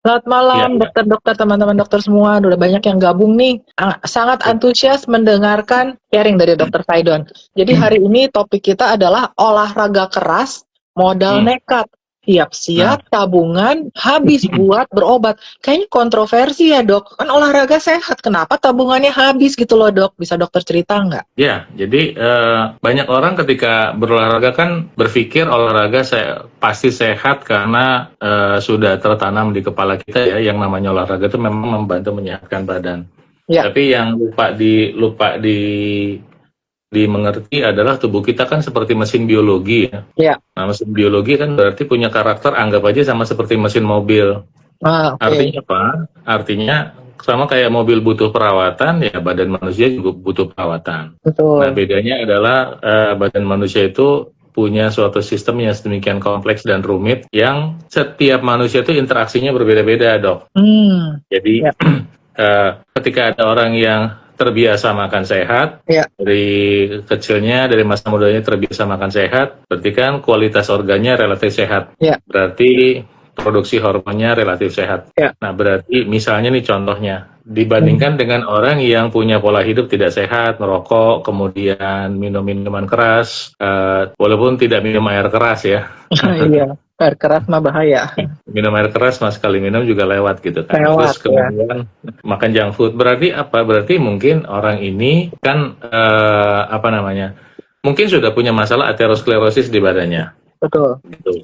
Selamat Iya, malam, iya. dokter-dokter, teman-teman dokter semua. Udah banyak yang gabung nih. Sangat antusias mendengarkan sharing dari Dokter Saidon. Jadi hari ini topik kita adalah olahraga keras, modal Hmm. nekat. Nah, Siap-siap, tabungan, habis buat berobat. Kayaknya kontroversi ya dok. Kan olahraga sehat, kenapa tabungannya habis gitu loh dok? Bisa dokter cerita nggak? ya, jadi banyak orang ketika berolahraga kan berpikir olahraga pasti sehat karena sudah tertanam di kepala kita ya, yang namanya olahraga itu memang membantu menyehatkan badan. Ya, Tapi yang dimengerti adalah tubuh kita kan seperti mesin biologi ya. ya. Nah, mesin biologi kan berarti punya karakter anggap aja sama seperti mesin mobil. Oke. Artinya apa? Artinya sama kayak mobil butuh perawatan, ya badan manusia juga butuh perawatan. Nah, Betul. bedanya adalah badan manusia itu punya suatu sistem yang sedemikian kompleks dan rumit yang setiap manusia itu interaksinya berbeda-beda, dok. Hmm. Jadi Ya, ketika ada orang yang terbiasa makan sehat, ya, dari kecilnya, dari masa mudanya terbiasa makan sehat, berarti kan kualitas organnya relatif sehat. ya, Berarti produksi hormonnya relatif sehat. ya. Nah, berarti misalnya nih contohnya, Hmm. dibandingkan dengan orang yang punya pola hidup tidak sehat, merokok, kemudian minum minuman keras, walaupun tidak minum air keras ya, Iya, air keras mah bahaya. minum air keras mas sekali minum juga lewat gitu kan. Lewat Terus ya. kemudian makan junk food, berarti apa? Berarti mungkin orang ini kan apa namanya? Mungkin sudah punya masalah aterosklerosis di badannya Betul. gitu.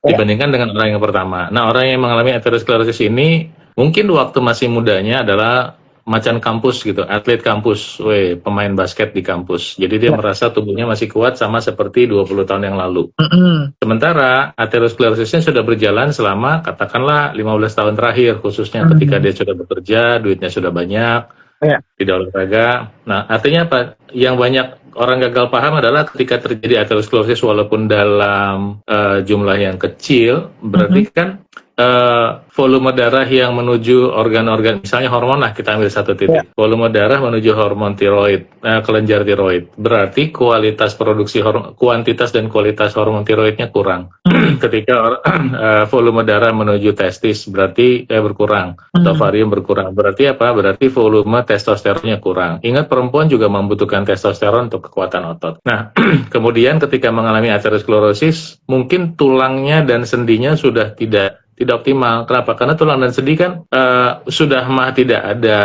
Ya. Dibandingkan dengan orang yang pertama. Nah, orang yang mengalami aterosklerosis ini mungkin waktu masih mudanya adalah macan kampus gitu, atlet kampus, pemain basket di kampus. Jadi dia Ya. merasa tubuhnya masih kuat sama seperti 20 tahun yang lalu. Mm-mm. Sementara aterosklerosisnya sudah berjalan selama katakanlah 15 tahun terakhir, khususnya ketika Mm. dia sudah bekerja, duitnya sudah banyak, Ya. tidak olahraga. Nah, artinya apa? Yang banyak orang gagal paham adalah ketika terjadi aterosklerosis walaupun dalam jumlah yang kecil, berarti Mhm. kan volume darah yang menuju organ-organ, misalnya hormon lah kita ambil satu Ya. titik. Volume darah menuju hormon tiroid, kelenjar tiroid. Berarti kualitas produksi kuantitas dan kualitas hormon tiroidnya kurang. Mm. Ketika volume darah menuju testis berarti berkurang atau Mm. ovarium berkurang. Berarti apa? Berarti volume testosteronnya kurang. Ingat perempuan juga membutuhkan testosteron untuk kekuatan otot. Nah, kemudian ketika mengalami aterosklerosis, mungkin tulangnya dan sendinya sudah tidak optimal. Kenapa? Karena tulang dan sendi kan sudah mah tidak ada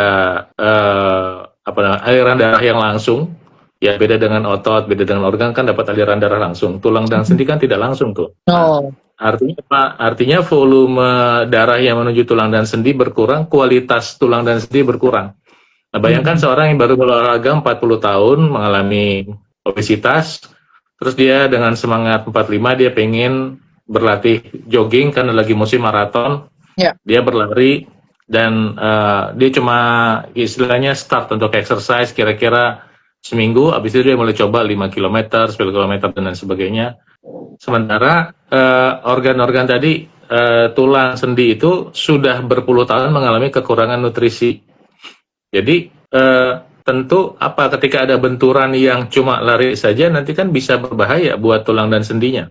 aliran darah yang langsung. Ya beda dengan otot, beda dengan organ kan dapat aliran darah langsung. Tulang dan sendi kan tidak langsung tuh. Nah, Oh. artinya apa? Artinya volume darah yang menuju tulang dan sendi berkurang, kualitas tulang dan sendi berkurang. Nah, bayangkan Mm. seorang yang baru berolahraga 40 tahun mengalami obesitas, terus dia dengan semangat 45 dia pengen berlatih jogging karena lagi musim maraton, Ya. dia berlari dan dia cuma istilahnya start untuk exercise kira-kira seminggu, habis itu dia mulai coba 5 km, 10 km dan lain sebagainya. Sementara organ-organ tadi, tulang sendi itu sudah berpuluh tahun mengalami kekurangan nutrisi. Jadi tentu apa ketika ada benturan yang cuma lari saja nanti kan bisa berbahaya buat tulang dan sendinya.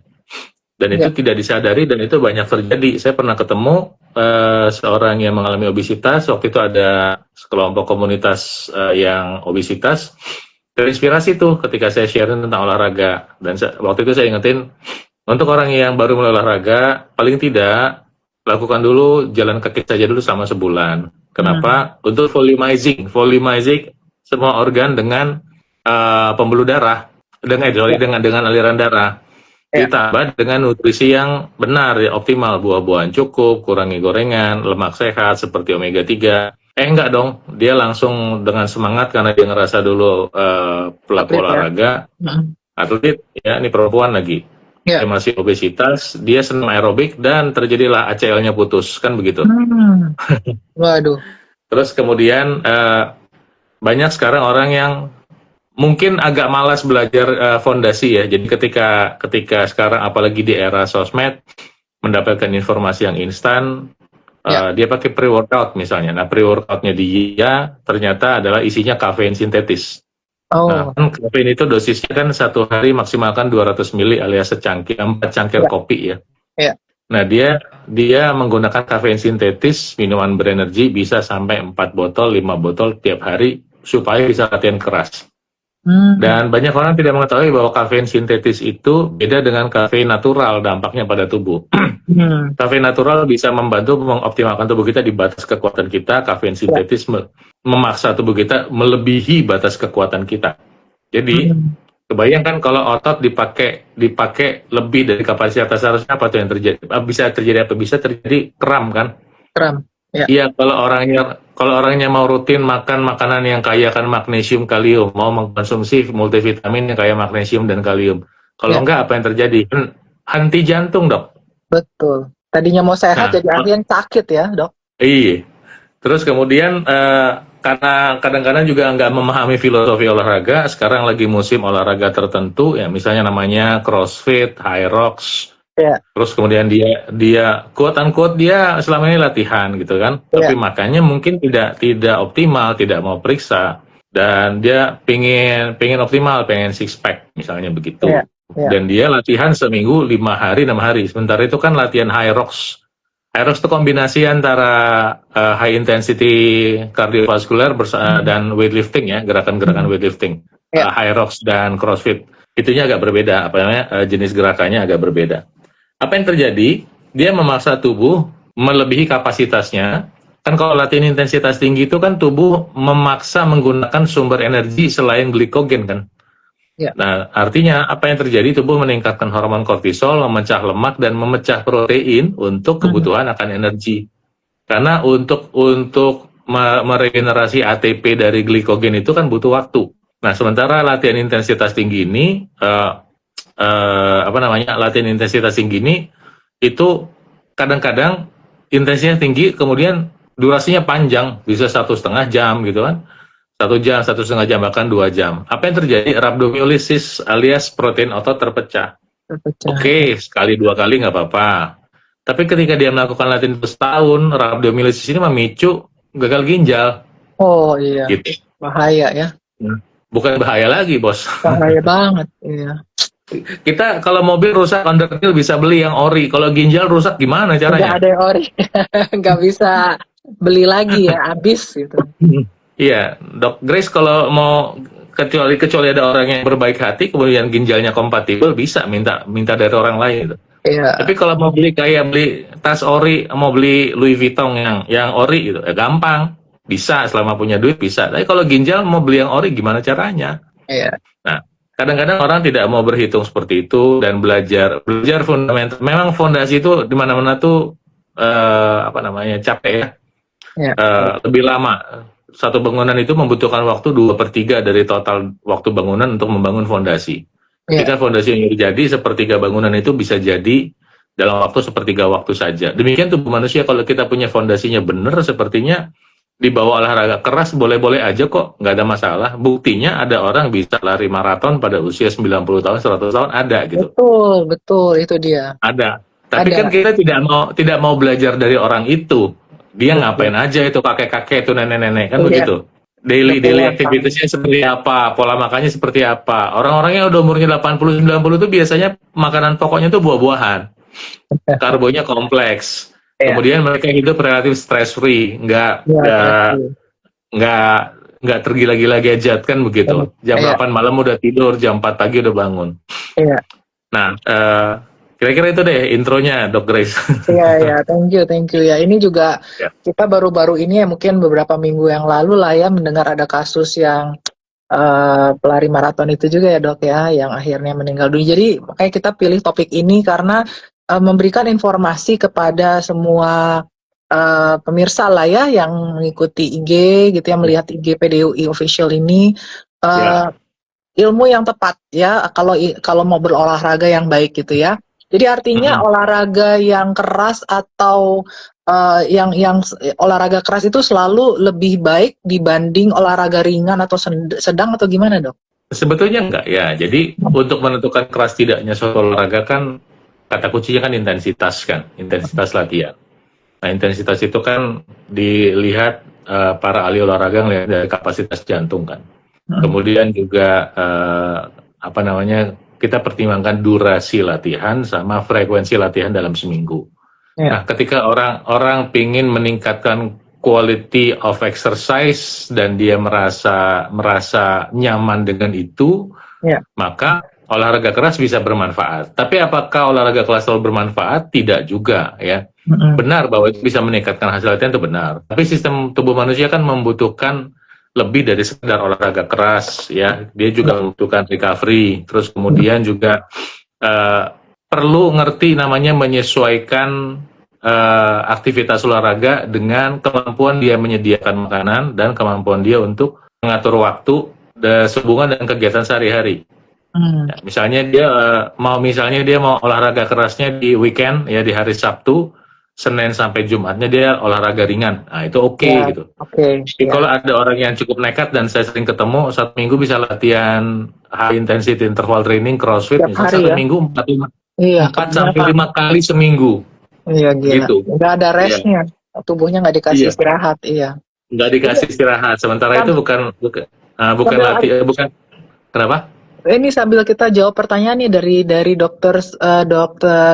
Dan Ya. itu tidak disadari dan itu banyak terjadi. Saya pernah ketemu seorang yang mengalami obesitas. Waktu itu ada sekelompok komunitas yang obesitas. Terinspirasi tuh ketika saya sharing tentang olahraga. Dan waktu itu saya ingetin, untuk orang yang baru mulai olahraga, paling tidak lakukan dulu jalan kaki saja dulu selama sebulan. Mm. Kenapa? Untuk volumizing semua organ dengan pembuluh darah, Ya. dengan aliran darah. Ya. Ditambah dengan nutrisi yang benar, ya, optimal, buah-buahan cukup, kurangi gorengan, lemak sehat seperti omega 3. Enggak dong, dia langsung dengan semangat karena dia ngerasa dulu pelaku Atlet ya. olahraga, Mm. atlet, ya ini perempuan lagi. Dia Ya. masih obesitas, dia senang aerobik dan terjadilah ACL-nya putus, kan begitu. Hmm. Waduh. Terus kemudian banyak sekarang orang yang mungkin agak malas belajar fondasi ya. Jadi ketika sekarang apalagi di era sosmed mendapatkan informasi yang instan, Ya. dia pakai pre-workout misalnya. Nah, pre-workoutnya dia ternyata adalah isinya kafein sintetis. Nah, Oh. kan kafein itu dosisnya kan satu hari maksimalkan 200 mili alias secangkir, 4 cangkir Ya. kopi ya. Ya. Nah, dia menggunakan kafein sintetis, minuman berenergi bisa sampai 4 botol, 5 botol tiap hari supaya bisa latihan keras. Dan banyak orang tidak mengetahui bahwa kafein sintetis itu beda dengan kafein natural dampaknya pada tubuh. Kafein natural bisa membantu mengoptimalkan tubuh kita di batas kekuatan kita. Kafein sintetis memaksa tubuh kita melebihi batas kekuatan kita. Jadi, kebayangkan kalau otot dipakai lebih dari kapasitas harusnya, apa tuh yang terjadi? Bisa terjadi apa? Bisa terjadi kram kan? Kram. Ya. Iya, kalau orangnya mau rutin makan makanan yang kaya akan magnesium, kalium, mau mengkonsumsi multivitamin yang kaya magnesium dan kalium. Kalau enggak, apa yang terjadi? Henti jantung, Dok. Betul. Tadinya mau sehat jadi akhirnya sakit ya, Dok. Iya. Terus kemudian karena kadang-kadang juga nggak memahami filosofi olahraga, sekarang lagi musim olahraga tertentu, ya misalnya namanya CrossFit, High Rocks. Terus kemudian dia quote unquote dia selama ini latihan gitu kan, tapi makanya mungkin tidak optimal, tidak mau periksa, dan dia pengen optimal, pengen six pack misalnya begitu, dan dia latihan seminggu 5 hari 6 hari. Sementara itu kan latihan High Rocks. High Rocks itu kombinasi antara high intensity cardiovascular dan weightlifting ya, gerakan-gerakan weightlifting. High Rocks dan CrossFit itunya agak berbeda, jenis gerakannya agak berbeda. Apa yang terjadi? Dia memaksa tubuh melebihi kapasitasnya. Kan kalau latihan intensitas tinggi itu kan tubuh memaksa menggunakan sumber energi selain glikogen kan. Nah, artinya apa yang terjadi? Tubuh meningkatkan hormon kortisol, memecah lemak dan memecah protein untuk kebutuhan akan energi. Karena untuk meregenerasi ATP dari glikogen itu kan butuh waktu. Nah, sementara latihan intensitas tinggi ini latihan intensitas tinggi ini itu kadang-kadang intensitasnya tinggi, kemudian durasinya panjang, bisa 1,5 jam gitu kan. 1 jam, 1,5 jam, bahkan 2 jam. Apa yang terjadi? Rhabdomyolysis alias protein otot terpecah. Oke, sekali 2 kali nggak apa-apa. Tapi ketika dia melakukan latihan setahun, rhabdomyolysis ini memicu gagal ginjal. Oh iya, gitu. Bahaya ya. Bukan bahaya lagi, Bos. Bahaya banget, iya. Kita kalau mobil rusak underkill bisa beli yang ori. Kalau ginjal rusak gimana caranya? Nggak ada yang ori. Nggak bisa beli lagi ya, habis gitu. Iya, Dok Grace kalau mau kecuali ada orang yang berbaik hati kemudian ginjalnya kompatibel, bisa minta dari orang lain gitu. Iya. Tapi kalau mau beli tas ori, mau beli Louis Vuitton yang ori gitu, gampang. Bisa selama punya duit bisa. Tapi kalau ginjal mau beli yang ori gimana caranya? Iya. Nah, kadang-kadang orang tidak mau berhitung seperti itu dan belajar fundamental. Memang fondasi itu di mana-mana tuh capek ya. Lebih lama. Satu bangunan itu membutuhkan waktu 2/3 dari total waktu bangunan untuk membangun fondasi. Ketika fondasi yang jadi, sepertiga bangunan itu bisa jadi dalam waktu sepertiga waktu saja. Demikian tubuh manusia, kalau kita punya fondasinya benar, sepertinya di bawah olahraga keras boleh-boleh aja kok, nggak ada masalah. Buktinya ada orang bisa lari maraton pada usia 90 tahun, 100 tahun, ada gitu. Betul, itu dia. Ada. Tapi kan kita tidak mau belajar dari orang itu. Dia ngapain aja itu kakek-kakek itu nenek-nenek kan begitu. Daily aktivitasnya seperti apa, pola makannya seperti apa. Orang-orang yang udah umurnya 80 90 itu biasanya makanan pokoknya tuh buah-buahan. Karbonya kompleks. Kemudian mereka hidup relatif stress free, nggak tergila-gila gadget kan begitu. Jam 8 malam udah tidur, jam 4 pagi udah bangun. Nah, kira-kira itu deh intronya, Dok Grace. Iya, thank you ya. Ini juga kita baru-baru ini ya, mungkin beberapa minggu yang lalu lah ya, mendengar ada kasus yang pelari maraton itu juga ya, Dok ya, yang akhirnya meninggal dunia. Jadi makanya kita pilih topik ini karena memberikan informasi kepada semua pemirsa lah ya yang mengikuti IG gitu ya, melihat IG PDUI official ini. Ilmu yang tepat ya kalau mau berolahraga yang baik gitu ya. Jadi artinya olahraga yang keras atau yang olahraga keras itu selalu lebih baik dibanding olahraga ringan atau sedang atau gimana, Dok? Sebetulnya enggak ya. Jadi untuk menentukan keras tidaknya suatu olahraga kan kata kuncinya kan intensitas latihan. Nah, intensitas itu kan dilihat para ahli olahraga melihat dari kapasitas jantung kan. Kemudian juga kita pertimbangkan durasi latihan sama frekuensi latihan dalam seminggu. Ya. Nah, ketika orang pingin meningkatkan quality of exercise dan dia merasa nyaman dengan itu, Ya. maka olahraga keras bisa bermanfaat. Tapi apakah olahraga keras selalu bermanfaat? Tidak juga, ya. Benar bahwa itu bisa meningkatkan hasil latihan, itu benar. Tapi sistem tubuh manusia kan membutuhkan lebih dari sekedar olahraga keras, ya. Dia juga membutuhkan recovery. Terus kemudian juga perlu ngerti namanya menyesuaikan aktivitas olahraga dengan kemampuan dia menyediakan makanan dan kemampuan dia untuk mengatur waktu sehubungan dengan kegiatan sehari-hari. Ya, misalnya dia mau olahraga kerasnya di weekend, ya di hari Sabtu, Senin sampai Jumatnya dia olahraga ringan. Nah, itu oke gitu. Tapi kalau ada orang yang cukup nekat, dan saya sering ketemu, satu minggu bisa latihan high intensity interval training, crossfit, misalnya satu minggu 4 sampai 5 kali seminggu. Iya, gila. Gitu. Nggak ada restnya. Tubuhnya nggak dikasih istirahat, Nggak dikasih istirahat. Sementara itu bukan latihan, bukan. Kenapa? Ini sambil kita jawab pertanyaan nih dari dokter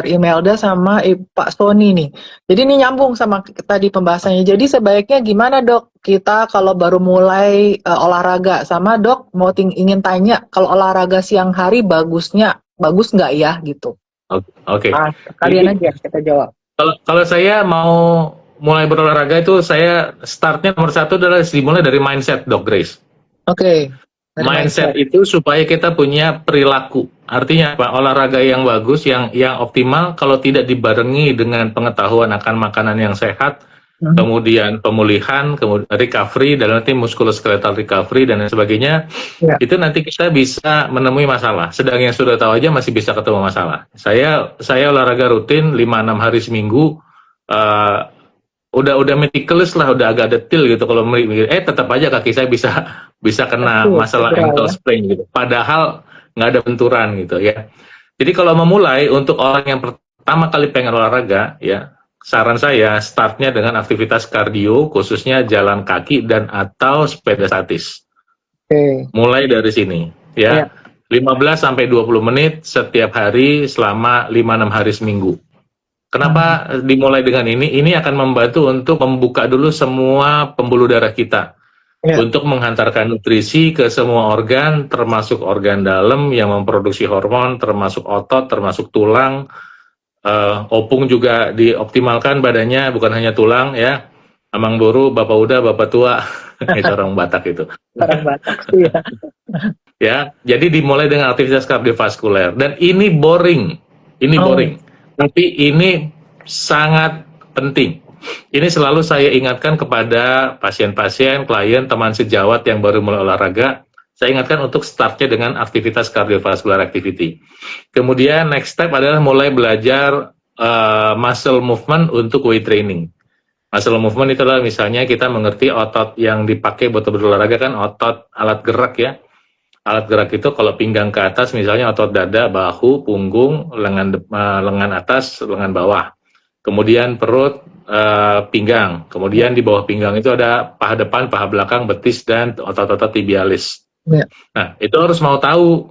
Imelda sama Pak Sony nih. Jadi ini nyambung sama tadi pembahasannya. Jadi sebaiknya gimana dok kita kalau baru mulai olahraga? Sama dok mau ingin tanya kalau olahraga siang hari bagus nggak ya gitu? Oke. Kalian aja kita jawab. Kalau saya mau mulai berolahraga itu, saya startnya nomor 1 adalah dimulai dari mindset, Dok Grace. Oke. Mindset itu supaya kita punya perilaku. Artinya apa? Olahraga yang bagus, yang optimal, kalau tidak dibarengi dengan pengetahuan akan makanan yang sehat, kemudian pemulihan, kemudian recovery, dan nanti muskuloskeletal recovery dan lain sebagainya, itu nanti kita bisa menemui masalah. Sedang yang sudah tahu aja masih bisa ketemu masalah. Saya olahraga rutin 5-6 hari seminggu, udah meticulous lah, udah agak detail gitu. Kalau mikir, tetap aja kaki saya bisa kena masalah ankle sprain gitu. Padahal nggak ada benturan gitu ya. Jadi kalau memulai untuk orang yang pertama kali pengen olahraga, ya saran saya startnya dengan aktivitas kardio, khususnya jalan kaki dan atau sepeda statis. Mulai dari sini, ya. 15-20 menit setiap hari selama 5-6 hari seminggu. Kenapa dimulai dengan ini? Ini akan membantu untuk membuka dulu semua pembuluh darah kita. Untuk menghantarkan nutrisi ke semua organ, termasuk organ dalam yang memproduksi hormon, termasuk otot, termasuk tulang. Opung juga dioptimalkan badannya, bukan hanya tulang ya. Amang Boru, Bapak Uda, Bapak Tua. Itu orang Batak itu. Orang Batak, iya. Ya, jadi dimulai dengan aktivitas kardiovaskuler. Dan ini boring. Tapi ini sangat penting. Ini selalu saya ingatkan kepada pasien-pasien, klien, teman sejawat yang baru mulai olahraga. Saya ingatkan untuk startnya dengan aktivitas cardiovascular activity. Kemudian next step adalah mulai belajar muscle movement untuk weight training. Muscle movement itu adalah misalnya kita mengerti otot yang dipakai buat berolahraga kan otot alat gerak ya. Alat gerak itu kalau pinggang ke atas misalnya otot dada, bahu, punggung, lengan atas, lengan bawah. Kemudian perut, pinggang. Kemudian di bawah pinggang itu ada paha depan, paha belakang, betis, dan otot-otot tibialis. Nah, itu harus mau tahu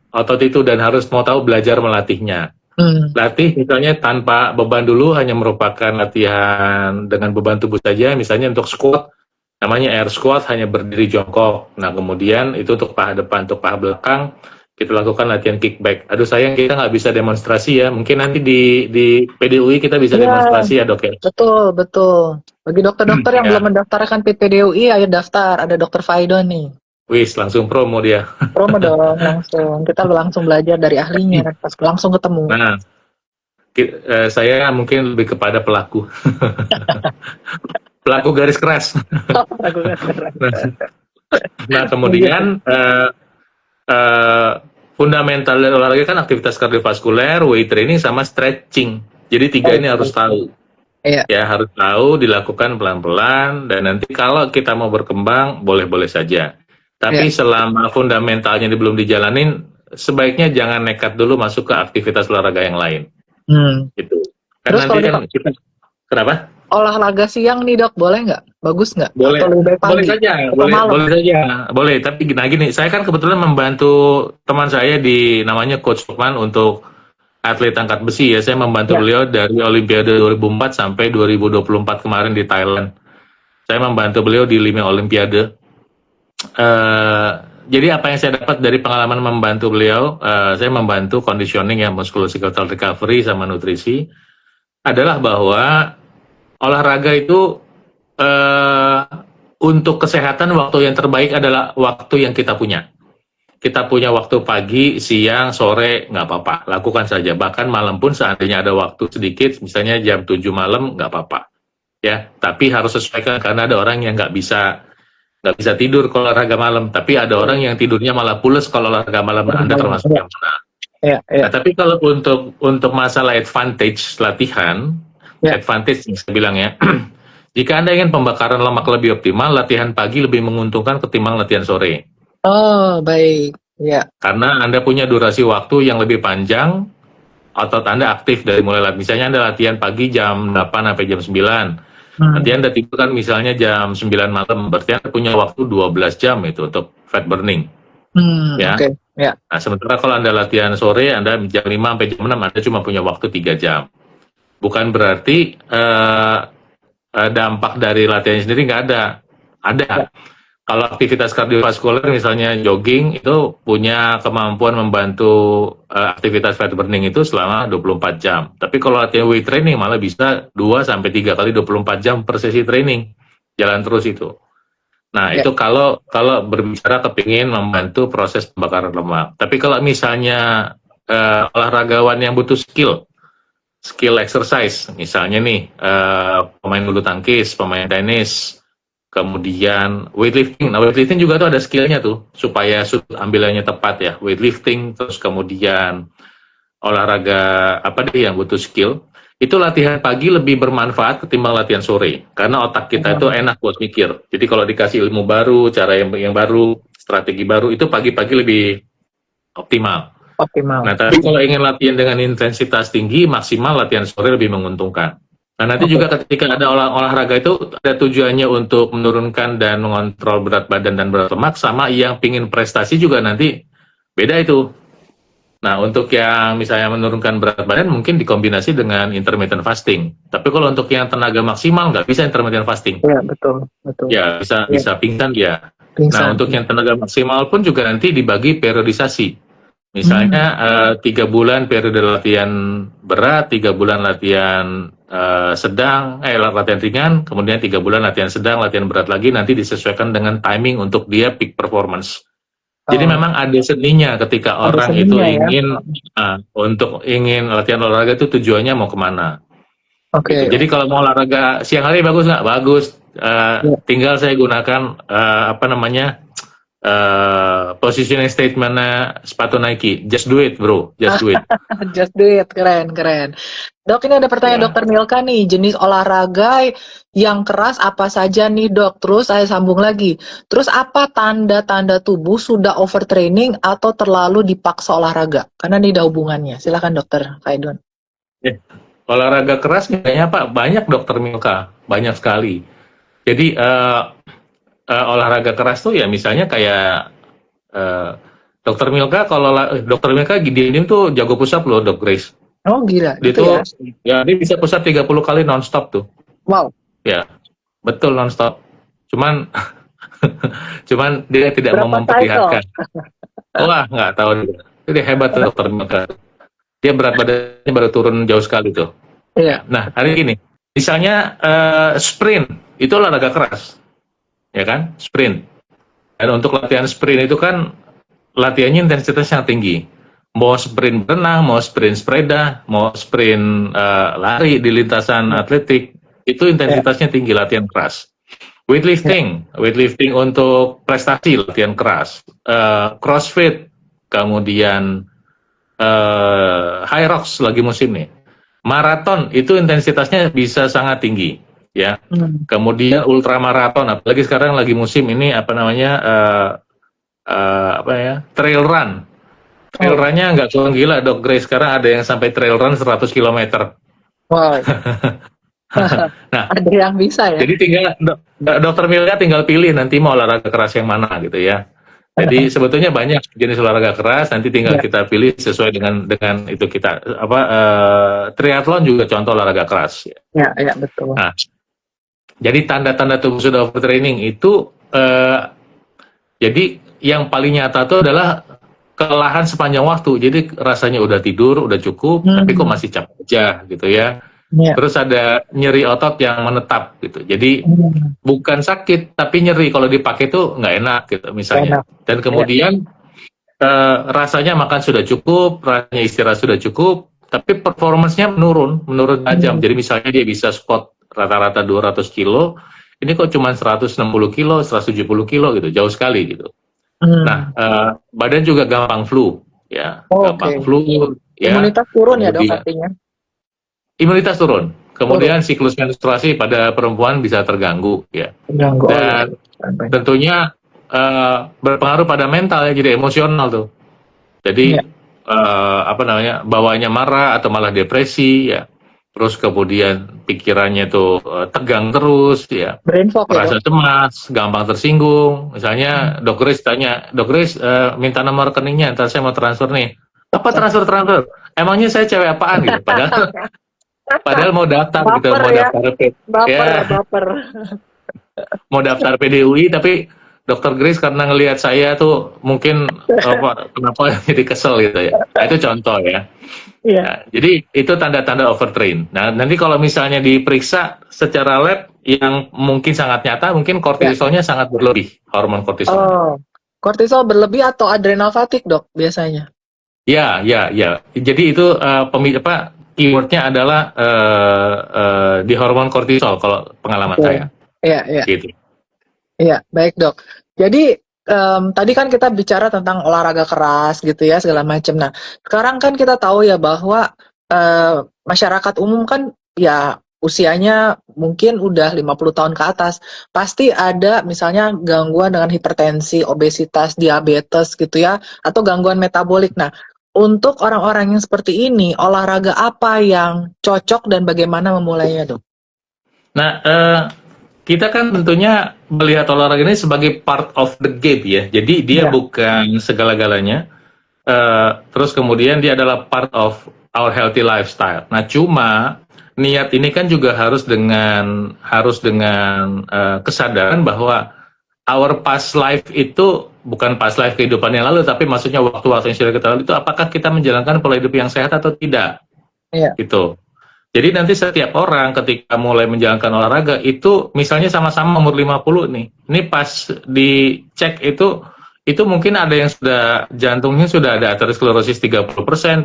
otot itu dan harus mau tahu belajar melatihnya. Latih misalnya tanpa beban dulu, hanya merupakan latihan dengan beban tubuh saja. Misalnya untuk squat, namanya air squat, hanya berdiri jongkok. Nah, kemudian itu untuk paha depan, untuk paha belakang, kita lakukan latihan kickback. Aduh sayang kita nggak bisa demonstrasi ya. Mungkin nanti di PDUI kita bisa demonstrasi ya dok ya. Betul. Bagi dokter-dokter yang belum mendaftarkan PDUI, ayo daftar. Ada dokter Faidon nih. Wis, langsung promo dia. Promo dong, langsung. Kita langsung belajar dari ahlinya, langsung ketemu. Nah, saya mungkin lebih kepada pelaku. Pelaku garis keras. Nah, kemudian fundamental dari olahraga kan aktivitas kardiovaskuler, weight training, sama stretching. Jadi 3 ini harus tahu. Ya, harus tahu, dilakukan pelan-pelan, dan nanti kalau kita mau berkembang, boleh-boleh saja. Tapi selama fundamentalnya belum dijalanin, sebaiknya jangan nekat dulu masuk ke aktivitas olahraga yang lain. Gitu. Karena nanti kan kita, kenapa? Olahraga siang nih dok, boleh nggak? Bagus nggak? Boleh, boleh saja, boleh saja, boleh. Tapi gini, saya kan kebetulan membantu teman saya namanya Coach Lukman untuk atlet angkat besi ya. Saya membantu Ya. beliau dari Olimpiade 2004 sampai 2024 kemarin di Thailand. Saya membantu beliau di 5 Olimpiade. Jadi apa yang saya dapat dari pengalaman membantu beliau, saya membantu conditioning ya, musculoskeletal recovery sama nutrisi, adalah bahwa olahraga itu untuk kesehatan waktu yang terbaik adalah waktu yang kita punya. Kita punya waktu pagi, siang, sore, nggak apa-apa, lakukan saja. Bahkan malam pun seandainya ada waktu sedikit, misalnya jam 7 malam, nggak apa-apa. Ya, tapi harus sesuaikan karena ada orang yang nggak bisa tidur kalau olahraga malam, tapi ada orang yang tidurnya malah pules kalau olahraga malam. Anda termasuk yang mana? Ya. Nah, tapi kalau untuk masalah advantage latihan, advantage yang saya bilang ya, jika Anda ingin pembakaran lemak lebih optimal, latihan pagi lebih menguntungkan ketimbang latihan sore. Oh, baik. Ya. Karena Anda punya durasi waktu yang lebih panjang, otot Anda aktif dari mulai misalnya Anda latihan pagi jam 8 sampai jam 9. Nanti Anda tidur kan misalnya jam 9 malam, berarti Anda punya waktu 12 jam itu untuk fat burning. Ya. Okay. Ya. Nah, sementara kalau Anda latihan sore, Anda jam 5 sampai jam 6, Anda cuma punya waktu 3 jam. Bukan berarti dampak dari latihan sendiri nggak ada. Ada. Ya. Kalau aktivitas kardiovaskuler misalnya jogging itu punya kemampuan membantu aktivitas fat burning itu selama 24 jam. Tapi kalau latihan weight training malah bisa 2-3 kali 24 jam per sesi training. Jalan terus itu. Nah, itu kalau berbicara kepingin membantu proses pembakaran lemak. Tapi kalau misalnya olahragawan yang butuh skill exercise, misalnya nih pemain bulu tangkis, pemain tenis, kemudian weightlifting. Nah, weightlifting juga tuh ada skillnya tuh, supaya sudut ambilannya tepat ya. Weightlifting, terus kemudian olahraga apa deh yang butuh skill. Itu latihan pagi lebih bermanfaat ketimbang latihan sore. Karena otak kita itu enak buat mikir. Jadi kalau dikasih ilmu baru, cara yang baru, strategi baru, itu pagi-pagi lebih optimal. Nah, tapi kalau ingin latihan dengan intensitas tinggi, maksimal latihan sore lebih menguntungkan. Nah, nanti juga ketika ada olahraga itu ada tujuannya untuk menurunkan dan mengontrol berat badan dan berat lemak, sama yang pingin prestasi juga nanti beda itu. Nah, untuk yang misalnya menurunkan berat badan mungkin dikombinasi dengan intermittent fasting. Tapi kalau untuk yang tenaga maksimal nggak bisa intermittent fasting. Ya, betul. Ya, bisa pingsan dia. Nah, untuk yang tenaga maksimal pun juga nanti dibagi periodisasi. Misalnya 3 bulan periode latihan berat, 3 bulan latihan latihan ringan, kemudian 3 bulan latihan sedang, latihan berat lagi, nanti disesuaikan dengan timing untuk dia peak performance. Jadi memang ada seninya ketika orang itu ingin ingin latihan olahraga itu tujuannya mau kemana. Gitu. Jadi kalau mau olahraga siang hari bagus nggak? Bagus. Tinggal saya gunakan positioning statement-nya sepatu Nike. Just do it, bro. Just do it. Just do it. Keren. Dok, ini ada pertanyaan Dokter Milka nih. Jenis olahraga yang keras apa saja nih, Dok? Terus saya sambung lagi. Terus apa tanda-tanda tubuh sudah overtraining atau terlalu dipaksa olahraga? Karena ini ada hubungannya. Silakan Dokter Faidon. Olahraga keras kayaknya Pak, banyak Dokter Milka. Banyak sekali. Jadi olahraga keras tuh ya misalnya kayak Dokter Milka, kalau Dokter Milka Gideon tuh jago push up loh, Dok Grace. Oh gila, dia tuh ya dia bisa push up 30 kali nonstop tuh. Wow. Ya, betul nonstop. Cuman dia tidak mau memperlihatkan. Wah, nggak tahu dia. Dia hebat tuh Dokter Milka. Dia berat badannya baru turun jauh sekali tuh. Iya. Nah, hari ini misalnya sprint itu olahraga keras. Ya kan, sprint. Dan untuk latihan sprint itu kan latihannya intensitasnya tinggi. Mau sprint berenang, mau sprint sepeda, mau sprint lari di lintasan atletik, itu intensitasnya tinggi, latihan keras. Weightlifting untuk prestasi, latihan keras. Crossfit, kemudian high rocks lagi musim nih. Maraton itu intensitasnya bisa sangat tinggi. Ya, kemudian ultramaraton, apalagi sekarang lagi musim ini trail run. Trail runnya nggak kurang gila, Dok Grace. Sekarang ada yang sampai trail run 100 km. Wow. Nah, ada yang bisa ya. Jadi tinggal Dokter Milka tinggal pilih nanti mau olahraga keras yang mana gitu ya. Jadi sebetulnya banyak jenis olahraga keras, nanti tinggal Ya, kita pilih sesuai dengan itu kita triathlon juga contoh olahraga keras. ya, betul. Nah, jadi tanda-tanda tubuh sudah overtraining itu jadi yang paling nyata itu adalah kelelahan sepanjang waktu. Jadi rasanya udah tidur, udah cukup, tapi kok masih capek aja gitu ya. Ya. Terus ada nyeri otot yang menetap gitu. Jadi Hmm. bukan sakit tapi nyeri, kalau dipakai tuh nggak enak gitu misalnya. Enak. Dan kemudian rasanya makan sudah cukup, rasanya istirahat sudah cukup, tapi performance-nya menurun tajam. Jadi misalnya dia bisa squat rata-rata 200 kilo, ini kok cuma 160 kilo, 170 kilo gitu, jauh sekali gitu. Nah, badan juga gampang flu, ya, gampang Oke. flu, ya. Imunitas turun ya dok Kemudian artinya? imunitas turun. Turun. Kemudian siklus menstruasi pada perempuan bisa terganggu, ya. Terganggu. Oh ya. Dan tentunya berpengaruh pada mental ya, jadi emosional tuh. Jadi Ya. bawanya marah atau malah depresi, ya. Terus kemudian pikirannya tuh tegang terus, ya. Brain fog ya Merasa dok? cemas, gampang tersinggung. Misalnya Dok Grace tanya, Dok Grace minta nomor rekeningnya, ntar saya mau transfer nih. Apa transfer? Emangnya saya cewek apaan gitu? Padahal mau daftar gitu, Baper mau ya. daftar Baper. mau daftar PDUI, tapi Dokter Grace karena ngelihat saya tuh mungkin kenapa jadi kesel gitu ya. Nah, itu contoh ya. Iya. Nah, jadi itu tanda-tanda overtrain. Nah, nanti kalau misalnya diperiksa secara lab yang mungkin sangat nyata, mungkin kortisolnya sangat berlebih, hormon kortisol. Oh, kortisol berlebih atau adrenal fatigue dok biasanya? Ya. Jadi itu keywordnya adalah di hormon kortisol kalau pengalaman saya. Iya. Gitu. Iya, baik dok. Jadi tadi kan kita bicara tentang olahraga keras gitu ya segala macam. Nah, sekarang kan kita tahu ya bahwa masyarakat umum kan ya usianya mungkin udah 50 tahun ke atas. Pasti ada misalnya gangguan dengan hipertensi, obesitas, diabetes gitu ya, atau gangguan metabolik. Nah, untuk orang-orang yang seperti ini, olahraga apa yang cocok dan bagaimana memulainya dok? Nah, kita kan tentunya melihat olahraga ini sebagai part of the game ya. Jadi dia bukan segala-galanya. Terus kemudian dia adalah part of our healthy lifestyle. Nah, cuma niat ini kan juga harus dengan kesadaran bahwa our past life itu bukan past life kehidupan yang lalu, tapi maksudnya waktu-waktu yang sudah kita lalu itu apakah kita menjalankan pola hidup yang sehat atau tidak. Iya. Gitu. Jadi nanti setiap orang ketika mulai menjalankan olahraga itu misalnya sama-sama umur 50 nih. Ini pas dicek itu mungkin ada yang sudah jantungnya sudah ada aterosklerosis 30%, 40%.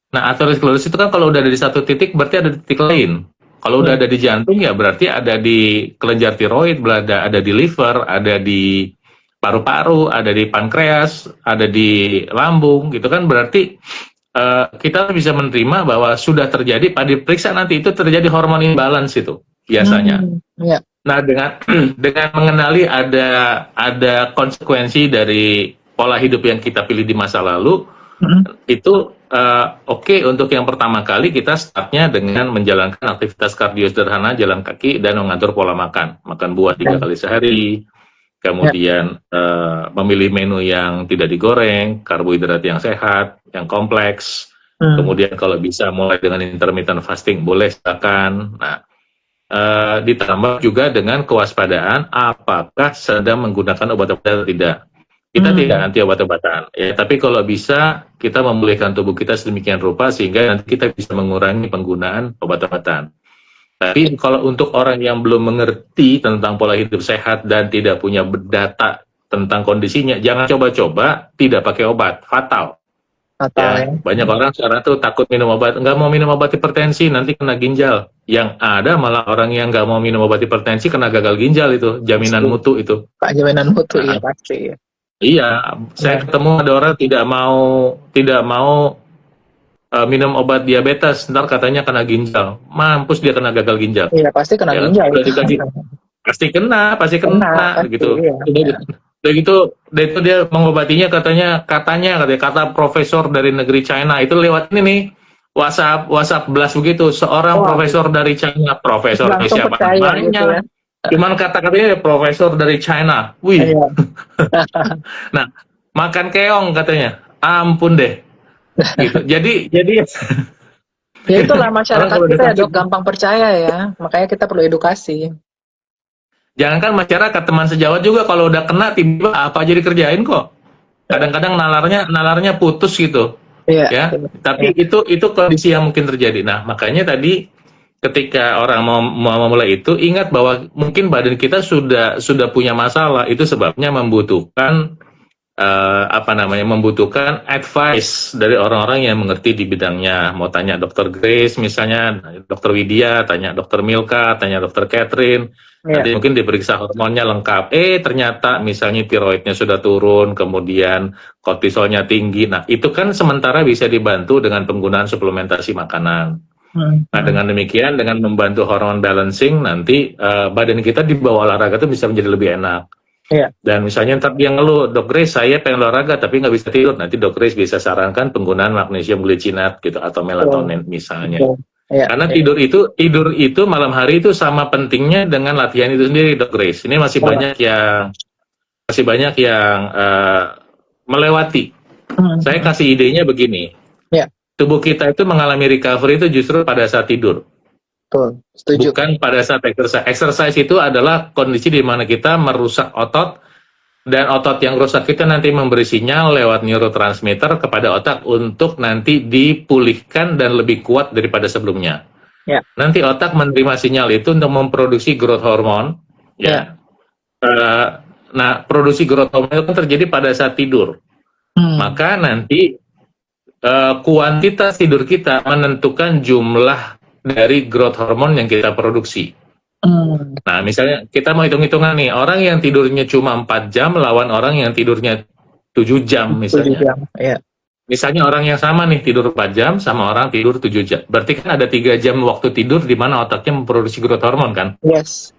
Nah, aterosklerosis itu kan kalau udah ada di satu titik berarti ada di titik lain. Kalau udah ada di jantung ya berarti ada di kelenjar tiroid, ada di liver, ada di paru-paru, ada di pankreas, ada di lambung gitu kan, berarti kita bisa menerima bahwa sudah terjadi pada diperiksa nanti itu terjadi hormon imbalance itu biasanya. Nah, dengan mengenali ada konsekuensi dari pola hidup yang kita pilih di masa lalu, itu oke, untuk yang pertama kali kita startnya dengan menjalankan aktivitas kardio sederhana, jalan kaki dan mengatur pola makan buah 3 kali sehari, kemudian memilih menu yang tidak digoreng, karbohidrat yang sehat, yang kompleks, kemudian kalau bisa mulai dengan intermittent fasting boleh silakan. Nah, ditambah juga dengan kewaspadaan apakah sedang menggunakan obat-obatan atau tidak. Kita tidak anti obat-obatan, ya, tapi kalau bisa kita memulihkan tubuh kita sedemikian rupa sehingga nanti kita bisa mengurangi penggunaan obat-obatan. Tapi kalau untuk orang yang belum mengerti tentang pola hidup sehat dan tidak punya data tentang kondisinya, jangan coba-coba tidak pakai obat, fatal. Ya. Banyak orang sekarang tuh takut minum obat, nggak mau minum obat hipertensi, nanti kena ginjal. Yang ada malah orang yang nggak mau minum obat hipertensi kena gagal ginjal, itu jaminan mutu itu. Pak, jaminan mutu, iya pasti. Iya, saya ketemu ada orang tidak mau minum obat diabetes, ntar katanya kena ginjal, mampus dia kena gagal ginjal. Iya pasti kena ginjal. Pasti kena gitu. Iya. Udah gitu dia mengobatinya kata profesor dari negeri China itu lewat ini nih WhatsApp blast begitu, seorang profesor dari China, profesor siapa namanya, gitu ya? Cuman kata-katanya profesor dari China. Wih. Iya. Nah, makan keong katanya. Ampun deh. Gitu. Jadi Ya itulah orang masyarakat kalau udah kita ya sakit, dok, gampang percaya ya. Makanya kita perlu edukasi. jangankan masyarakat, teman sejawat juga kalau udah kena tiba apa aja dikerjain kok. Kadang-kadang nalarnya putus gitu. Iya, Ya, iya, iya. tapi itu kondisi yang mungkin terjadi. Nah, makanya tadi ketika orang mau memulai itu, ingat bahwa mungkin badan kita sudah punya masalah. Itu sebabnya membutuhkan membutuhkan advice dari orang-orang yang mengerti di bidangnya. Mau tanya Dokter Grace misalnya, Dokter Widya, tanya Dokter Milka, tanya Dokter Catherine. Iya. Nanti mungkin diperiksa hormonnya lengkap. Ternyata misalnya tiroidnya sudah turun, kemudian kortisolnya tinggi. Nah, itu kan sementara bisa dibantu dengan penggunaan suplementasi makanan. Nah, dengan demikian, dengan membantu hormon balancing, nanti badan kita di bawah olahraga itu bisa menjadi lebih enak. Iya. Dan misalnya ntar dia ngeluh, Dok Grace saya pengen olahraga tapi nggak bisa tidur, nanti Dok Grace bisa sarankan penggunaan magnesium glycinate gitu atau melatonin misalnya. Iya, Karena iya. tidur itu malam hari itu sama pentingnya dengan latihan itu sendiri, Dok Grace. Ini masih banyak yang melewati. Saya kasih idenya begini. Iya. Tubuh kita itu mengalami recovery itu justru pada saat tidur. Betul, setuju. Bukan pada saat exercise. Exercise itu adalah kondisi di mana kita merusak otot, dan otot yang rusak itu nanti memberi sinyal lewat neurotransmitter kepada otak untuk nanti dipulihkan dan lebih kuat daripada sebelumnya. Ya. Nanti otak menerima sinyal itu untuk memproduksi growth hormone. Ya. Nah, produksi growth hormone itu kan terjadi pada saat tidur. Maka nanti kuantitas tidur kita menentukan jumlah dari growth hormone yang kita produksi. Nah, misalnya kita mau hitung-hitungan nih, orang yang tidurnya cuma 4 jam lawan orang yang tidurnya 7 jam misalnya. 7 jam, ya. Misalnya orang yang sama nih tidur 4 jam sama orang tidur 7 jam. Berarti kan ada 3 jam waktu tidur di mana otaknya memproduksi growth hormone kan? Yes.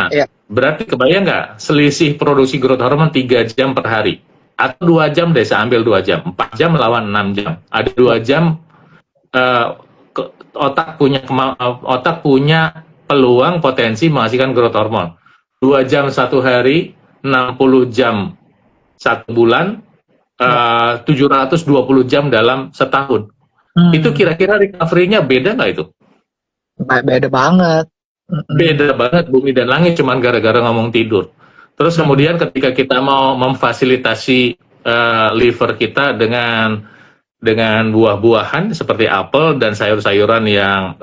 Nah, berarti kebayang nggak selisih produksi growth hormone 3 jam per hari? Atau 2 jam deh, saya ambil 2 jam. 4 jam lawan 6 jam. Ada 2 jam otak punya peluang potensi menghasilkan growth hormone. 2 jam 1 hari, 60 jam 1 bulan, 720 jam dalam setahun. Itu kira-kira recovery-nya beda nggak itu? Beda banget. Beda banget, bumi dan langit, cuman gara-gara ngomong tidur. Terus kemudian ketika kita mau memfasilitasi liver kita dengan buah-buahan seperti apel dan sayur-sayuran yang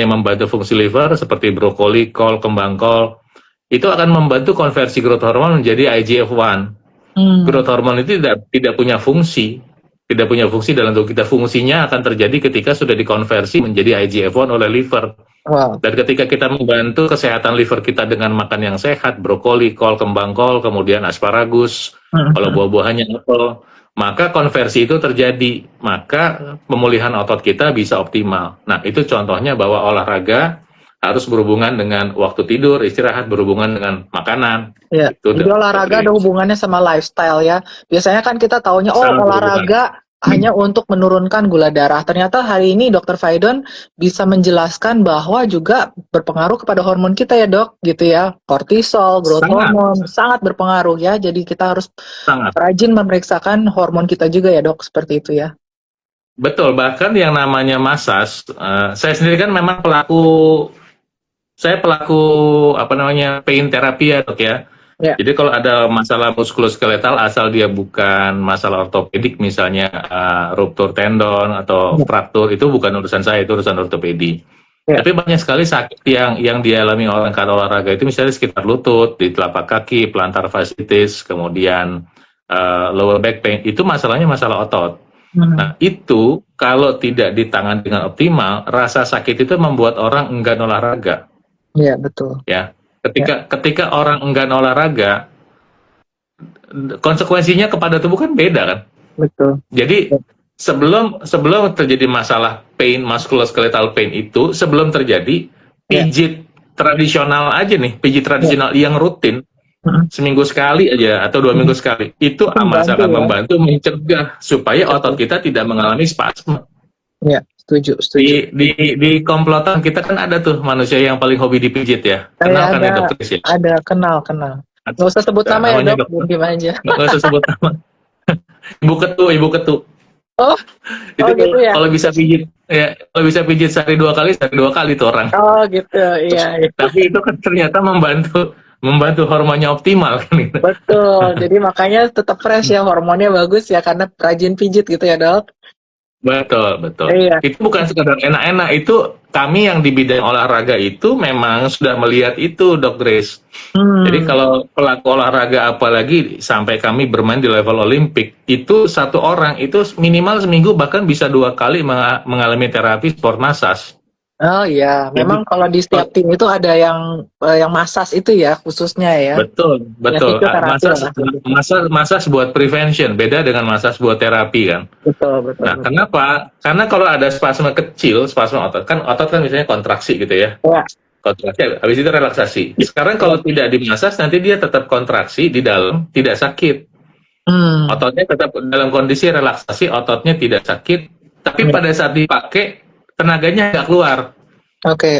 membantu fungsi liver seperti brokoli, kol, kembang kol, itu akan membantu konversi growth hormone menjadi IGF-1. Growth hormone itu tidak punya fungsi dalam tubuh kita. Fungsinya akan terjadi ketika sudah dikonversi menjadi IGF-1 oleh liver. Dan ketika kita membantu kesehatan liver kita dengan makan yang sehat, brokoli, kol, kembang kol, kemudian asparagus, kalau buah-buahannya apel, maka konversi itu terjadi, maka pemulihan otot kita bisa optimal. Nah, itu contohnya bahwa olahraga harus berhubungan dengan waktu tidur, istirahat berhubungan dengan makanan. Ya, jadi olahraga ada hubungannya sama lifestyle ya. Biasanya kan kita taunya, olahraga hanya untuk menurunkan gula darah. Ternyata hari ini Dr. Faidon bisa menjelaskan bahwa juga berpengaruh kepada hormon kita ya dok, gitu ya. Kortisol, growth hormone, sangat berpengaruh ya. Jadi kita harus rajin memeriksakan hormon kita juga ya dok, seperti itu ya. Betul, bahkan yang namanya massage, saya sendiri kan memang pelaku pain terapi ya dok ya. Jadi kalau ada masalah muskuloskeletal asal dia bukan masalah ortopedik misalnya ruptur tendon atau fraktur, itu bukan urusan saya, itu urusan ortopedi. Tapi banyak sekali sakit yang dialami orang karena olahraga itu misalnya sekitar lutut, di telapak kaki, plantar fasciitis, kemudian lower back pain, itu masalahnya masalah otot. Nah itu kalau tidak ditangani dengan optimal, rasa sakit itu membuat orang enggan olahraga. Iya betul. Ya. Ketika orang enggan olahraga, konsekuensinya kepada tubuh kan beda kan. Betul. Jadi sebelum terjadi masalah pain, musculoskeletal pain itu, sebelum terjadi, pijit tradisional aja nih, pijit tradisional yang rutin, seminggu sekali aja atau 2 minggu sekali, itu sangat membantu mencegah supaya otot kita tidak mengalami spasme. Iya, Setuju. Di komplotan kita kan ada tuh manusia yang paling hobi dipijit ya. Kenal kan ya dokter ya? Ada, kenal. Nggak usah sebut Nah, nama ya namanya dok, diam aja. nggak usah sebut nama. Ibu ketu. Oh, Itu gitu ya. kalau bisa pijit ya, kalau bisa pijit sehari 2 kali tuh orang. Oh gitu, iya. Tapi itu kan ternyata membantu hormonnya optimal kan gitu. Betul, jadi makanya tetap fresh ya, hormonnya bagus ya, karena rajin pijit gitu ya dok. Betul. Iya. Itu bukan sekedar enak-enak, itu kami yang di bidang olahraga itu memang sudah melihat itu, Dok Grace. Jadi kalau pelaku olahraga apalagi sampai kami bermain di level Olimpik, itu satu orang itu minimal seminggu bahkan bisa 2 kali mengalami terapi sport massage. Oh iya, memang Jadi kalau di setiap tim itu ada yang massage itu ya, khususnya ya. betul. Ya, fisioterapi lah. Massage buat prevention, beda dengan massage buat terapi kan. Betul. Nah, kenapa? Karena kalau ada spasme kecil, spasme otot kan misalnya kontraksi gitu ya. Ya. Kontraksi, habis itu relaksasi. Sekarang kalau tidak dimasas, nanti dia tetap kontraksi di dalam, tidak sakit. Ototnya tetap dalam kondisi relaksasi, ototnya tidak sakit, tapi pada saat dipakai, tenaganya nggak keluar. Oke.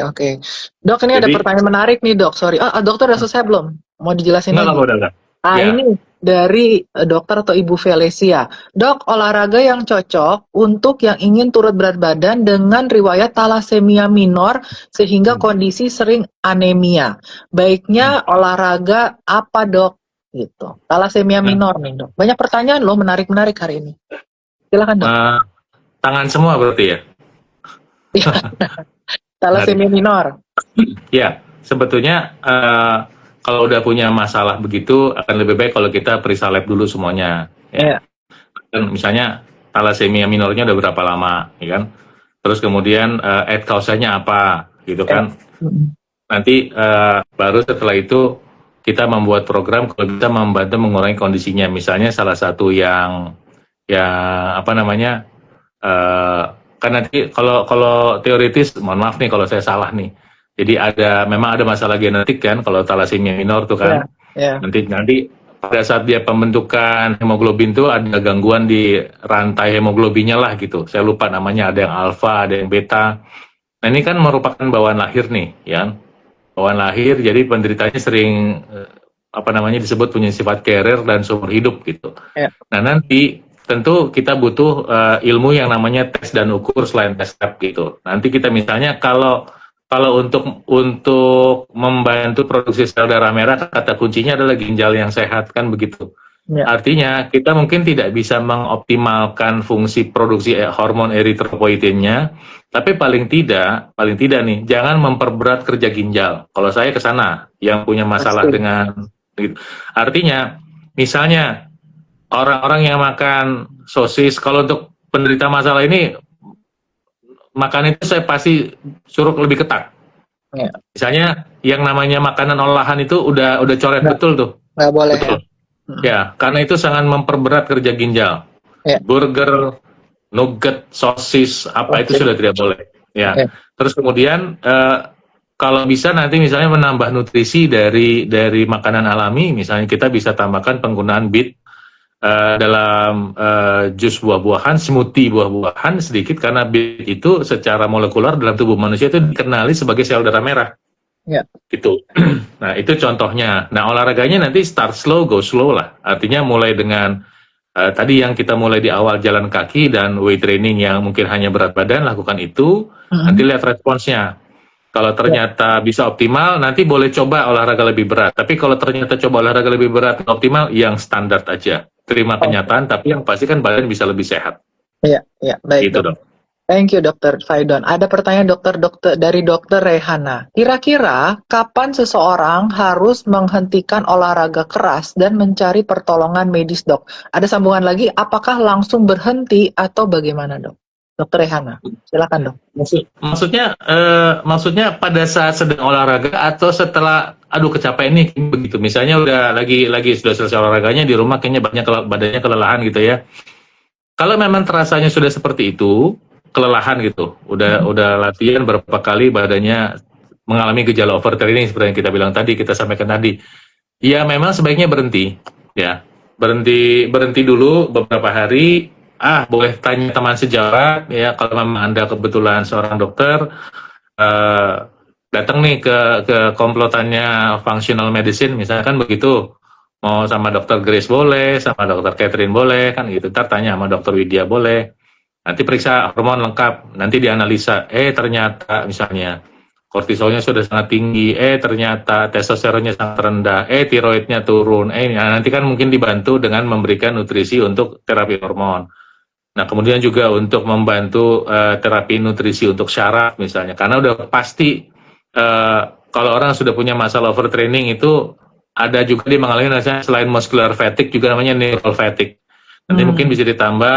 Dok, ini ada pertanyaan menarik nih dok, sorry. Dokter udah selesai belum? Mau dijelasin lagi? Udah. Ya. Ini dari dokter atau Ibu Felicia. Dok, olahraga yang cocok untuk yang ingin turut berat badan dengan riwayat talasemia minor sehingga kondisi sering anemia. Baiknya olahraga apa dok? Gitu. Talasemia minor nih dok. Banyak pertanyaan loh, menarik hari ini. Silakan dok. Tangan semua berarti ya? Talasemia minor. Ya, sebetulnya kalau udah punya masalah begitu akan lebih baik kalau kita periksa lab dulu semuanya. Ya. Dan misalnya talasemia minornya udah berapa lama, ya kan? Terus kemudian causanya apa, gitu kan? Nanti baru setelah itu kita membuat program kalau kita membantu mengurangi kondisinya. Misalnya salah satu yang apa namanya? Kan nanti kalau teoritis, mohon maaf nih kalau saya salah nih. Jadi memang ada masalah genetik kan kalau talasemia minor tuh kan. Nanti pada saat dia pembentukan hemoglobin tuh ada gangguan di rantai hemoglobinnya lah gitu. Saya lupa namanya, ada yang alfa, ada yang beta. Nah ini kan merupakan bawaan lahir nih, ya. Bawaan lahir, jadi penderitanya sering disebut punya sifat carrier dan seumur hidup gitu. Nah nanti tentu kita butuh ilmu yang namanya tes dan ukur selain tes lab gitu. Nanti kita misalnya kalau untuk membantu produksi sel darah merah, kata kuncinya adalah ginjal yang sehat kan begitu. Artinya kita mungkin tidak bisa mengoptimalkan fungsi produksi hormon eritropoietinnya, tapi paling tidak nih jangan memperberat kerja ginjal. Kalau saya ke sana yang punya masalah dengan gitu. Artinya misalnya orang-orang yang makan sosis, kalau untuk penderita masalah ini makan itu saya pasti suruh lebih ketat. Misalnya yang namanya makanan olahan itu udah coret betul tuh. Nggak boleh. Betul. Ya, karena itu sangat memperberat kerja ginjal. Burger, nugget, sosis, itu sudah tidak boleh. Ya. Terus kemudian kalau bisa nanti misalnya menambah nutrisi dari makanan alami, misalnya kita bisa tambahkan penggunaan beet dalam jus buah-buahan, smoothie buah-buahan sedikit, karena beet itu secara molekular dalam tubuh manusia itu dikenali sebagai sel darah merah. Gitu. Nah itu contohnya. Nah olahraganya nanti start slow, go slow lah. Artinya mulai dengan tadi yang kita mulai di awal jalan kaki dan weight training yang mungkin hanya berat badan, lakukan itu. Nanti lihat responsnya. Kalau ternyata bisa optimal, nanti boleh coba olahraga lebih berat. Tapi kalau ternyata coba olahraga lebih berat dan optimal, yang standar aja. Terima kenyataan, tapi yang pasti kan badan bisa lebih sehat. Iya, baik gitu, dok. Thank you Dr. Faidon. Ada pertanyaan dari Dr. Rehana. Kira-kira kapan seseorang harus menghentikan olahraga keras dan mencari pertolongan medis dok? Ada sambungan lagi, apakah langsung berhenti atau bagaimana dok? Dr. Rehana, silakan dok. Maksudnya pada saat sedang olahraga atau setelah kecapean nih begitu. Misalnya udah lagi sudah selesai olahraganya di rumah kayaknya badannya kelelahan gitu ya. Kalau memang terasanya sudah seperti itu, kelelahan gitu. Udah latihan berapa kali badannya mengalami gejala overtraining seperti yang kita bilang tadi, kita sampaikan tadi. Ya memang sebaiknya berhenti ya. Berhenti dulu beberapa hari. boleh tanya teman sejawat ya, kalau memang Anda kebetulan seorang dokter, eh, datang nih ke komplotannya functional medicine misalkan begitu, mau sama dokter Grace boleh, sama dokter Catherine boleh kan gitu, ntar tanya sama dokter Widya boleh, nanti periksa hormon lengkap, nanti dianalisa, ternyata misalnya kortisolnya sudah sangat tinggi, ternyata testosteronnya sangat rendah, tiroidnya turun, nah, nanti kan mungkin dibantu dengan memberikan nutrisi untuk terapi hormon. Nah, kemudian juga untuk membantu terapi nutrisi untuk syaraf misalnya, karena udah pasti kalau orang sudah punya masalah overtraining itu ada juga dia mengalami selain muscular fatigue juga namanya neural fatigue. Nanti mungkin bisa ditambah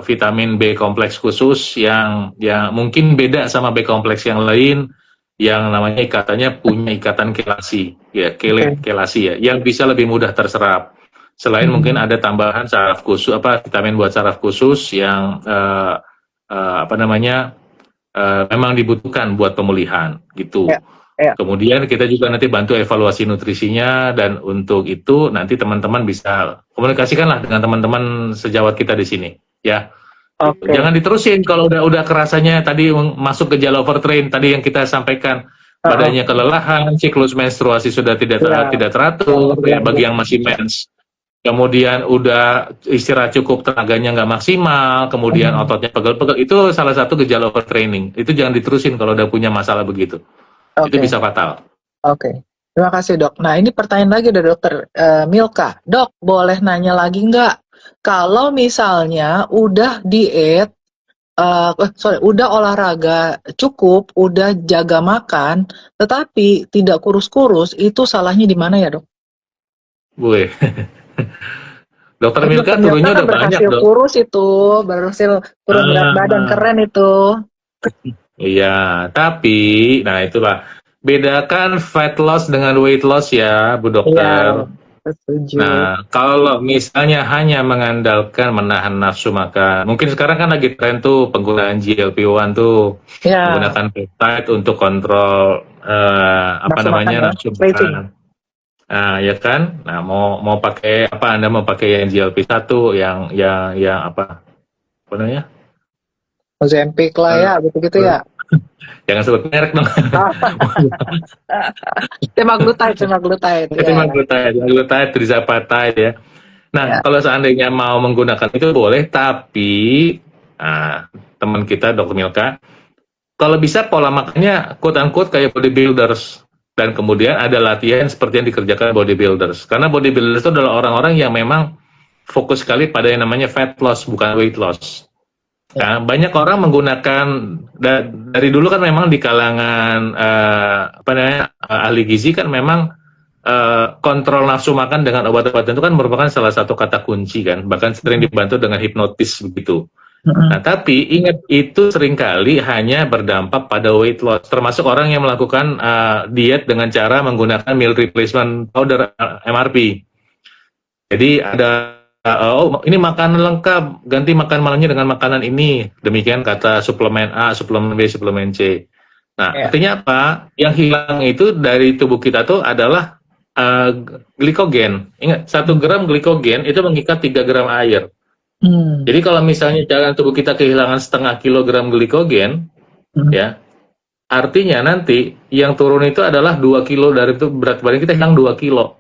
vitamin B kompleks khusus yang mungkin beda sama B kompleks yang lain, yang namanya ikatannya punya ikatan kelasi, ya kelasi ya, yang bisa lebih mudah terserap. Selain mungkin ada tambahan saraf khusus, vitamin buat saraf khusus yang memang dibutuhkan buat pemulihan gitu. Kemudian kita juga nanti bantu evaluasi nutrisinya, dan untuk itu nanti teman-teman bisa komunikasikanlah dengan teman-teman sejawat kita di sini, ya. Jangan diterusin kalau udah kerasanya tadi masuk ke gejala overtrain tadi yang kita sampaikan. Badannya kelelahan, siklus menstruasi sudah tidak teratur, ya, bagi yang masih mens. Kemudian udah istirahat cukup, tenaganya nggak maksimal, kemudian ototnya pegel-pegel, itu salah satu gejala overtraining. Itu jangan diterusin kalau udah punya masalah begitu. Itu bisa fatal. Terima kasih dok. Nah ini pertanyaan lagi dari dokter Milka. Dok, boleh nanya lagi nggak? Kalau misalnya udah diet, udah olahraga cukup, udah jaga makan, tetapi tidak kurus-kurus, itu salahnya di mana ya dok? Boleh. Dokter Milka turunnya udah banyak dok. Kurus itu, berhasil turun berat badan, keren itu. Iya, tapi, nah itulah, bedakan fat loss dengan weight loss ya, Bu Dokter. Setuju. Nah, kalau misalnya hanya mengandalkan menahan nafsu makan, mungkin sekarang kan lagi tren tuh penggunaan GLP-1 tuh, menggunakan peptide untuk kontrol nafsu makan. Nah, ya kan? Nah, mau pakai apa? Anda mau pakai yang GLP-1 yang apa namanya? Ozempic lah ya, gitu-gitu ya. Jangan sebut merek dong. Semaglutide. Semaglutide, tirzepatide ya. Nah, kalau seandainya mau menggunakan itu boleh, tapi teman kita Dr. Milka, kalau bisa pola makannya quote-unquote kayak bodybuilders, dan kemudian ada latihan seperti yang dikerjakan bodybuilders. Karena bodybuilders itu adalah orang-orang yang memang fokus sekali pada yang namanya fat loss, bukan weight loss. Nah, banyak orang menggunakan dari dulu kan memang di kalangan ahli gizi kan memang kontrol nafsu makan dengan obat-obatan itu kan merupakan salah satu kata kunci kan, bahkan sering dibantu dengan hipnotis begitu. Nah, tapi ingat itu seringkali hanya berdampak pada weight loss, termasuk orang yang melakukan diet dengan cara menggunakan meal replacement powder MRP. Jadi ada ini makanan lengkap, ganti makan malamnya dengan makanan ini. Demikian kata suplemen A, suplemen B, suplemen C. Nah, artinya apa? Yang hilang itu dari tubuh kita tuh adalah glikogen. Ingat, 1 gram glikogen itu mengikat 3 gram air. Jadi kalau misalnya dalam tubuh kita kehilangan setengah kilogram glikogen, ya, artinya nanti yang turun itu adalah 2 kilo dari itu berat badan kita hilang 2 kilo.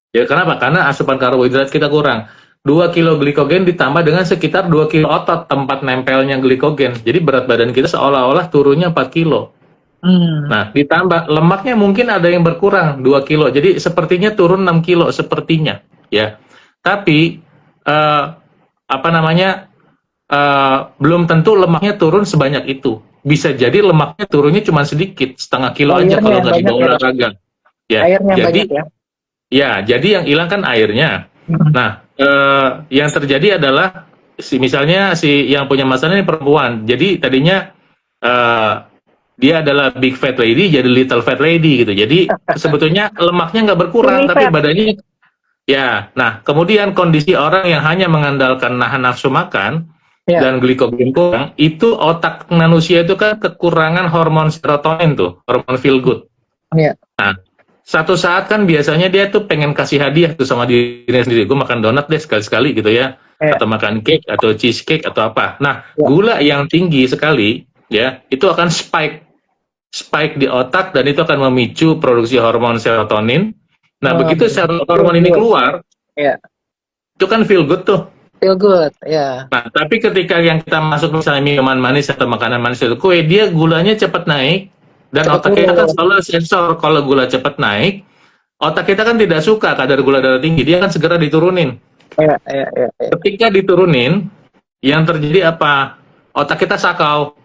Ya, kenapa? Karena asupan karbohidrat kita kurang. 2 kilo glikogen ditambah dengan sekitar 2 kilo otot tempat nempelnya glikogen. Jadi berat badan kita seolah-olah turunnya 4 kilo. Nah, ditambah lemaknya mungkin ada yang berkurang 2 kilo. Jadi sepertinya turun 6 kilo sepertinya, ya. Tapi belum tentu lemaknya turun sebanyak itu. Bisa jadi lemaknya turunnya cuma sedikit, setengah kilo aja kalau nggak dibawa olahraga. Ya, jadi yang hilang kan airnya. Nah, yang terjadi adalah misalnya si yang punya masalah ini perempuan. Jadi tadinya dia adalah big fat lady jadi little fat lady gitu. Jadi sebetulnya lemaknya nggak berkurang, tapi badannya. Ya, nah kemudian kondisi orang yang hanya mengandalkan nahan nafsu makan dan glikogen kurang, itu otak manusia itu kan kekurangan hormon serotonin tuh, hormon feel good. Nah, satu saat kan biasanya dia tuh pengen kasih hadiah tuh sama dirinya sendiri, gue makan donat deh sekali-sekali gitu ya. Ya. atau makan cake atau cheesecake atau apa. Nah, Ya. gula yang tinggi sekali ya itu akan spike di otak dan itu akan memicu produksi hormon serotonin. Nah, begitu hormon ini keluar, ya. itu kan feel good tuh. Feel good, ya. Nah, tapi ketika yang kita masuk misalnya minuman manis atau makanan manis itu kue, dia gulanya cepat naik dan Cepat otak kita kan turun. selalu sensor kalau gula cepat naik, otak kita kan tidak suka kadar gula darah tinggi, dia akan segera diturunin. Ya. Ketika diturunin, yang terjadi apa? Otak kita sakau.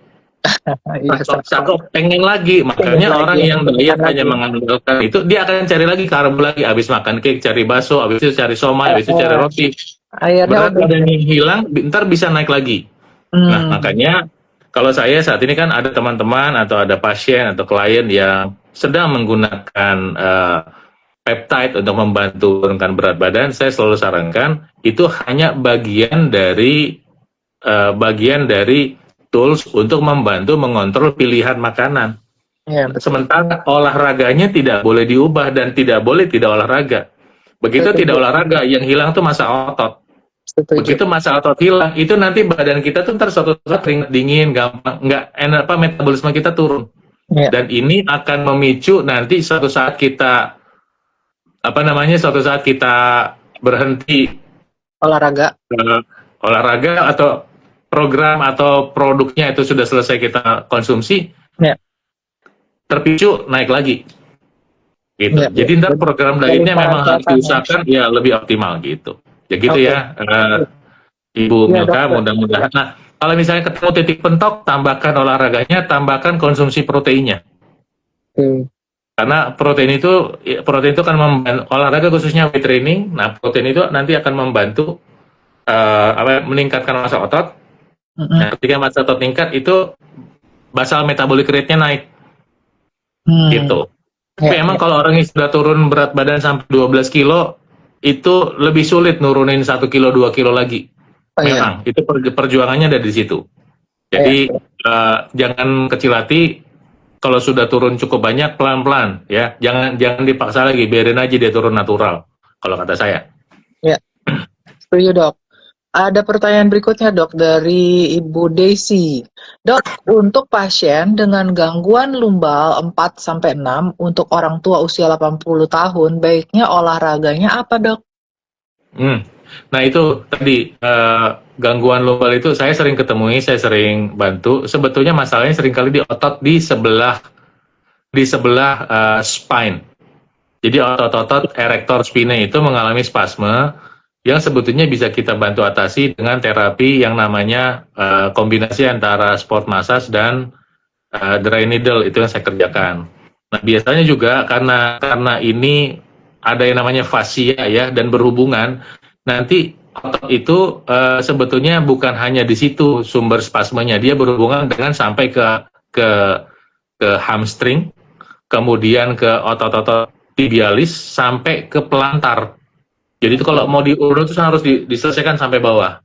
Sakau pengen lagi, makanya orang yang diet hanya mengandalkan itu, dia akan cari lagi karbo lagi, habis makan cake cari bakso, habis itu cari somai, habis itu cari roti. Berat badannya hilang, ntar bisa naik lagi. Nah, makanya kalau saya saat ini kan ada teman-teman atau ada pasien atau klien yang sedang menggunakan peptide untuk membantu menurunkan berat badan, saya selalu sarankan itu hanya bagian dari tools untuk membantu mengontrol pilihan makanan. Ya, sementara olahraganya tidak boleh diubah dan tidak boleh tidak olahraga. Begitu tidak olahraga, yang hilang tuh massa otot. Begitu massa otot hilang, itu nanti badan kita tuh ntar suatu saat keringat dingin, gampang, metabolisme kita turun. Ya. Dan ini akan memicu nanti suatu saat kita berhenti olahraga atau program atau produknya itu sudah selesai kita konsumsi, ya, terpicu naik lagi, gitu. Ya, jadi ntar program lainnya memang harus diusahakan ya lebih optimal gitu. Ya gitu ya, Ibu Milka, mudah-mudahan. Nah, kalau misalnya ketemu titik pentok, tambahkan olahraganya, tambahkan konsumsi proteinnya. Karena protein itu kan olahraga khususnya weight training. Nah, protein itu nanti akan membantu meningkatkan massa otot. Nah, ketika massa otot meningkat itu basal metabolic rate-nya naik. Gitu. Tapi emang kalau orang yang sudah turun berat badan sampai 12 kilo itu lebih sulit nurunin 1 kilo 2 kilo lagi. Memang itu perjuangannya ada di situ. Jadi jangan kecil hati. Kalau sudah turun cukup banyak, pelan-pelan ya. Jangan dipaksa lagi, biarin aja dia turun natural. Kalau kata saya. Ya. Setuju, Dok. Ada pertanyaan berikutnya, Dok, dari Ibu Desi. Dok, untuk pasien dengan gangguan lumbal 4-6 untuk orang tua usia 80 tahun, baiknya olahraganya apa, Dok? Nah, itu tadi gangguan lumbal itu saya sering ketemui, saya sering bantu. Sebetulnya masalahnya seringkali di otot di sebelah spine. Jadi otot-otot erector spinae itu mengalami spasme yang sebetulnya bisa kita bantu atasi dengan terapi yang namanya kombinasi antara sport massage dan dry needle, itu yang saya kerjakan. Nah, biasanya juga karena ini ada yang namanya fascia ya dan berhubungan, nanti otot itu sebetulnya bukan hanya di situ sumber spasmenya, dia berhubungan dengan sampai ke hamstring, kemudian ke otot-otot tibialis sampai ke pelantar. Jadi itu kalau mau diurut itu harus diselesaikan sampai bawah.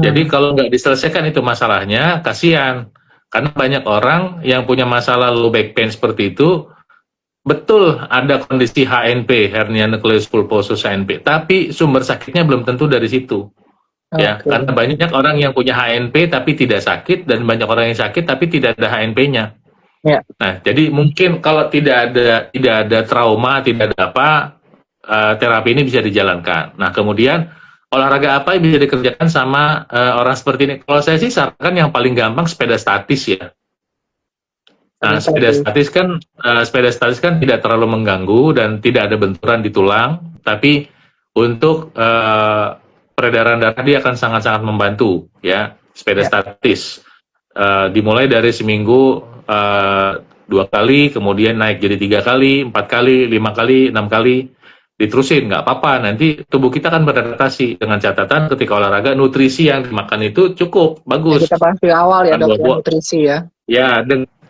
Jadi kalau nggak diselesaikan itu masalahnya, kasihan. Karena banyak orang yang punya masalah low back pain seperti itu, betul ada kondisi HNP, hernia nucleus pulposus HNP, tapi sumber sakitnya belum tentu dari situ. Ya, karena banyak orang yang punya HNP tapi tidak sakit, dan banyak orang yang sakit tapi tidak ada HNP-nya. Ya. Nah, jadi mungkin kalau tidak ada trauma, tidak ada apa, terapi ini bisa dijalankan. Nah, kemudian olahraga apa yang bisa dikerjakan sama orang seperti ini? Kalau saya sih sarankan yang paling gampang sepeda statis ya. Nah, sepeda statis kan tidak terlalu mengganggu dan tidak ada benturan di tulang, tapi untuk peredaran darah dia akan sangat-sangat membantu ya. Sepeda statis dimulai dari seminggu 2 kali, kemudian naik jadi 3 kali, 4 kali, 5 kali, 6 kali. Diterusin, nggak apa-apa, nanti tubuh kita akan beradaptasi dengan catatan ketika olahraga, nutrisi yang dimakan itu cukup, bagus. Ya, kita pasti awal ya, Dok, ya, nutrisi ya. Ya,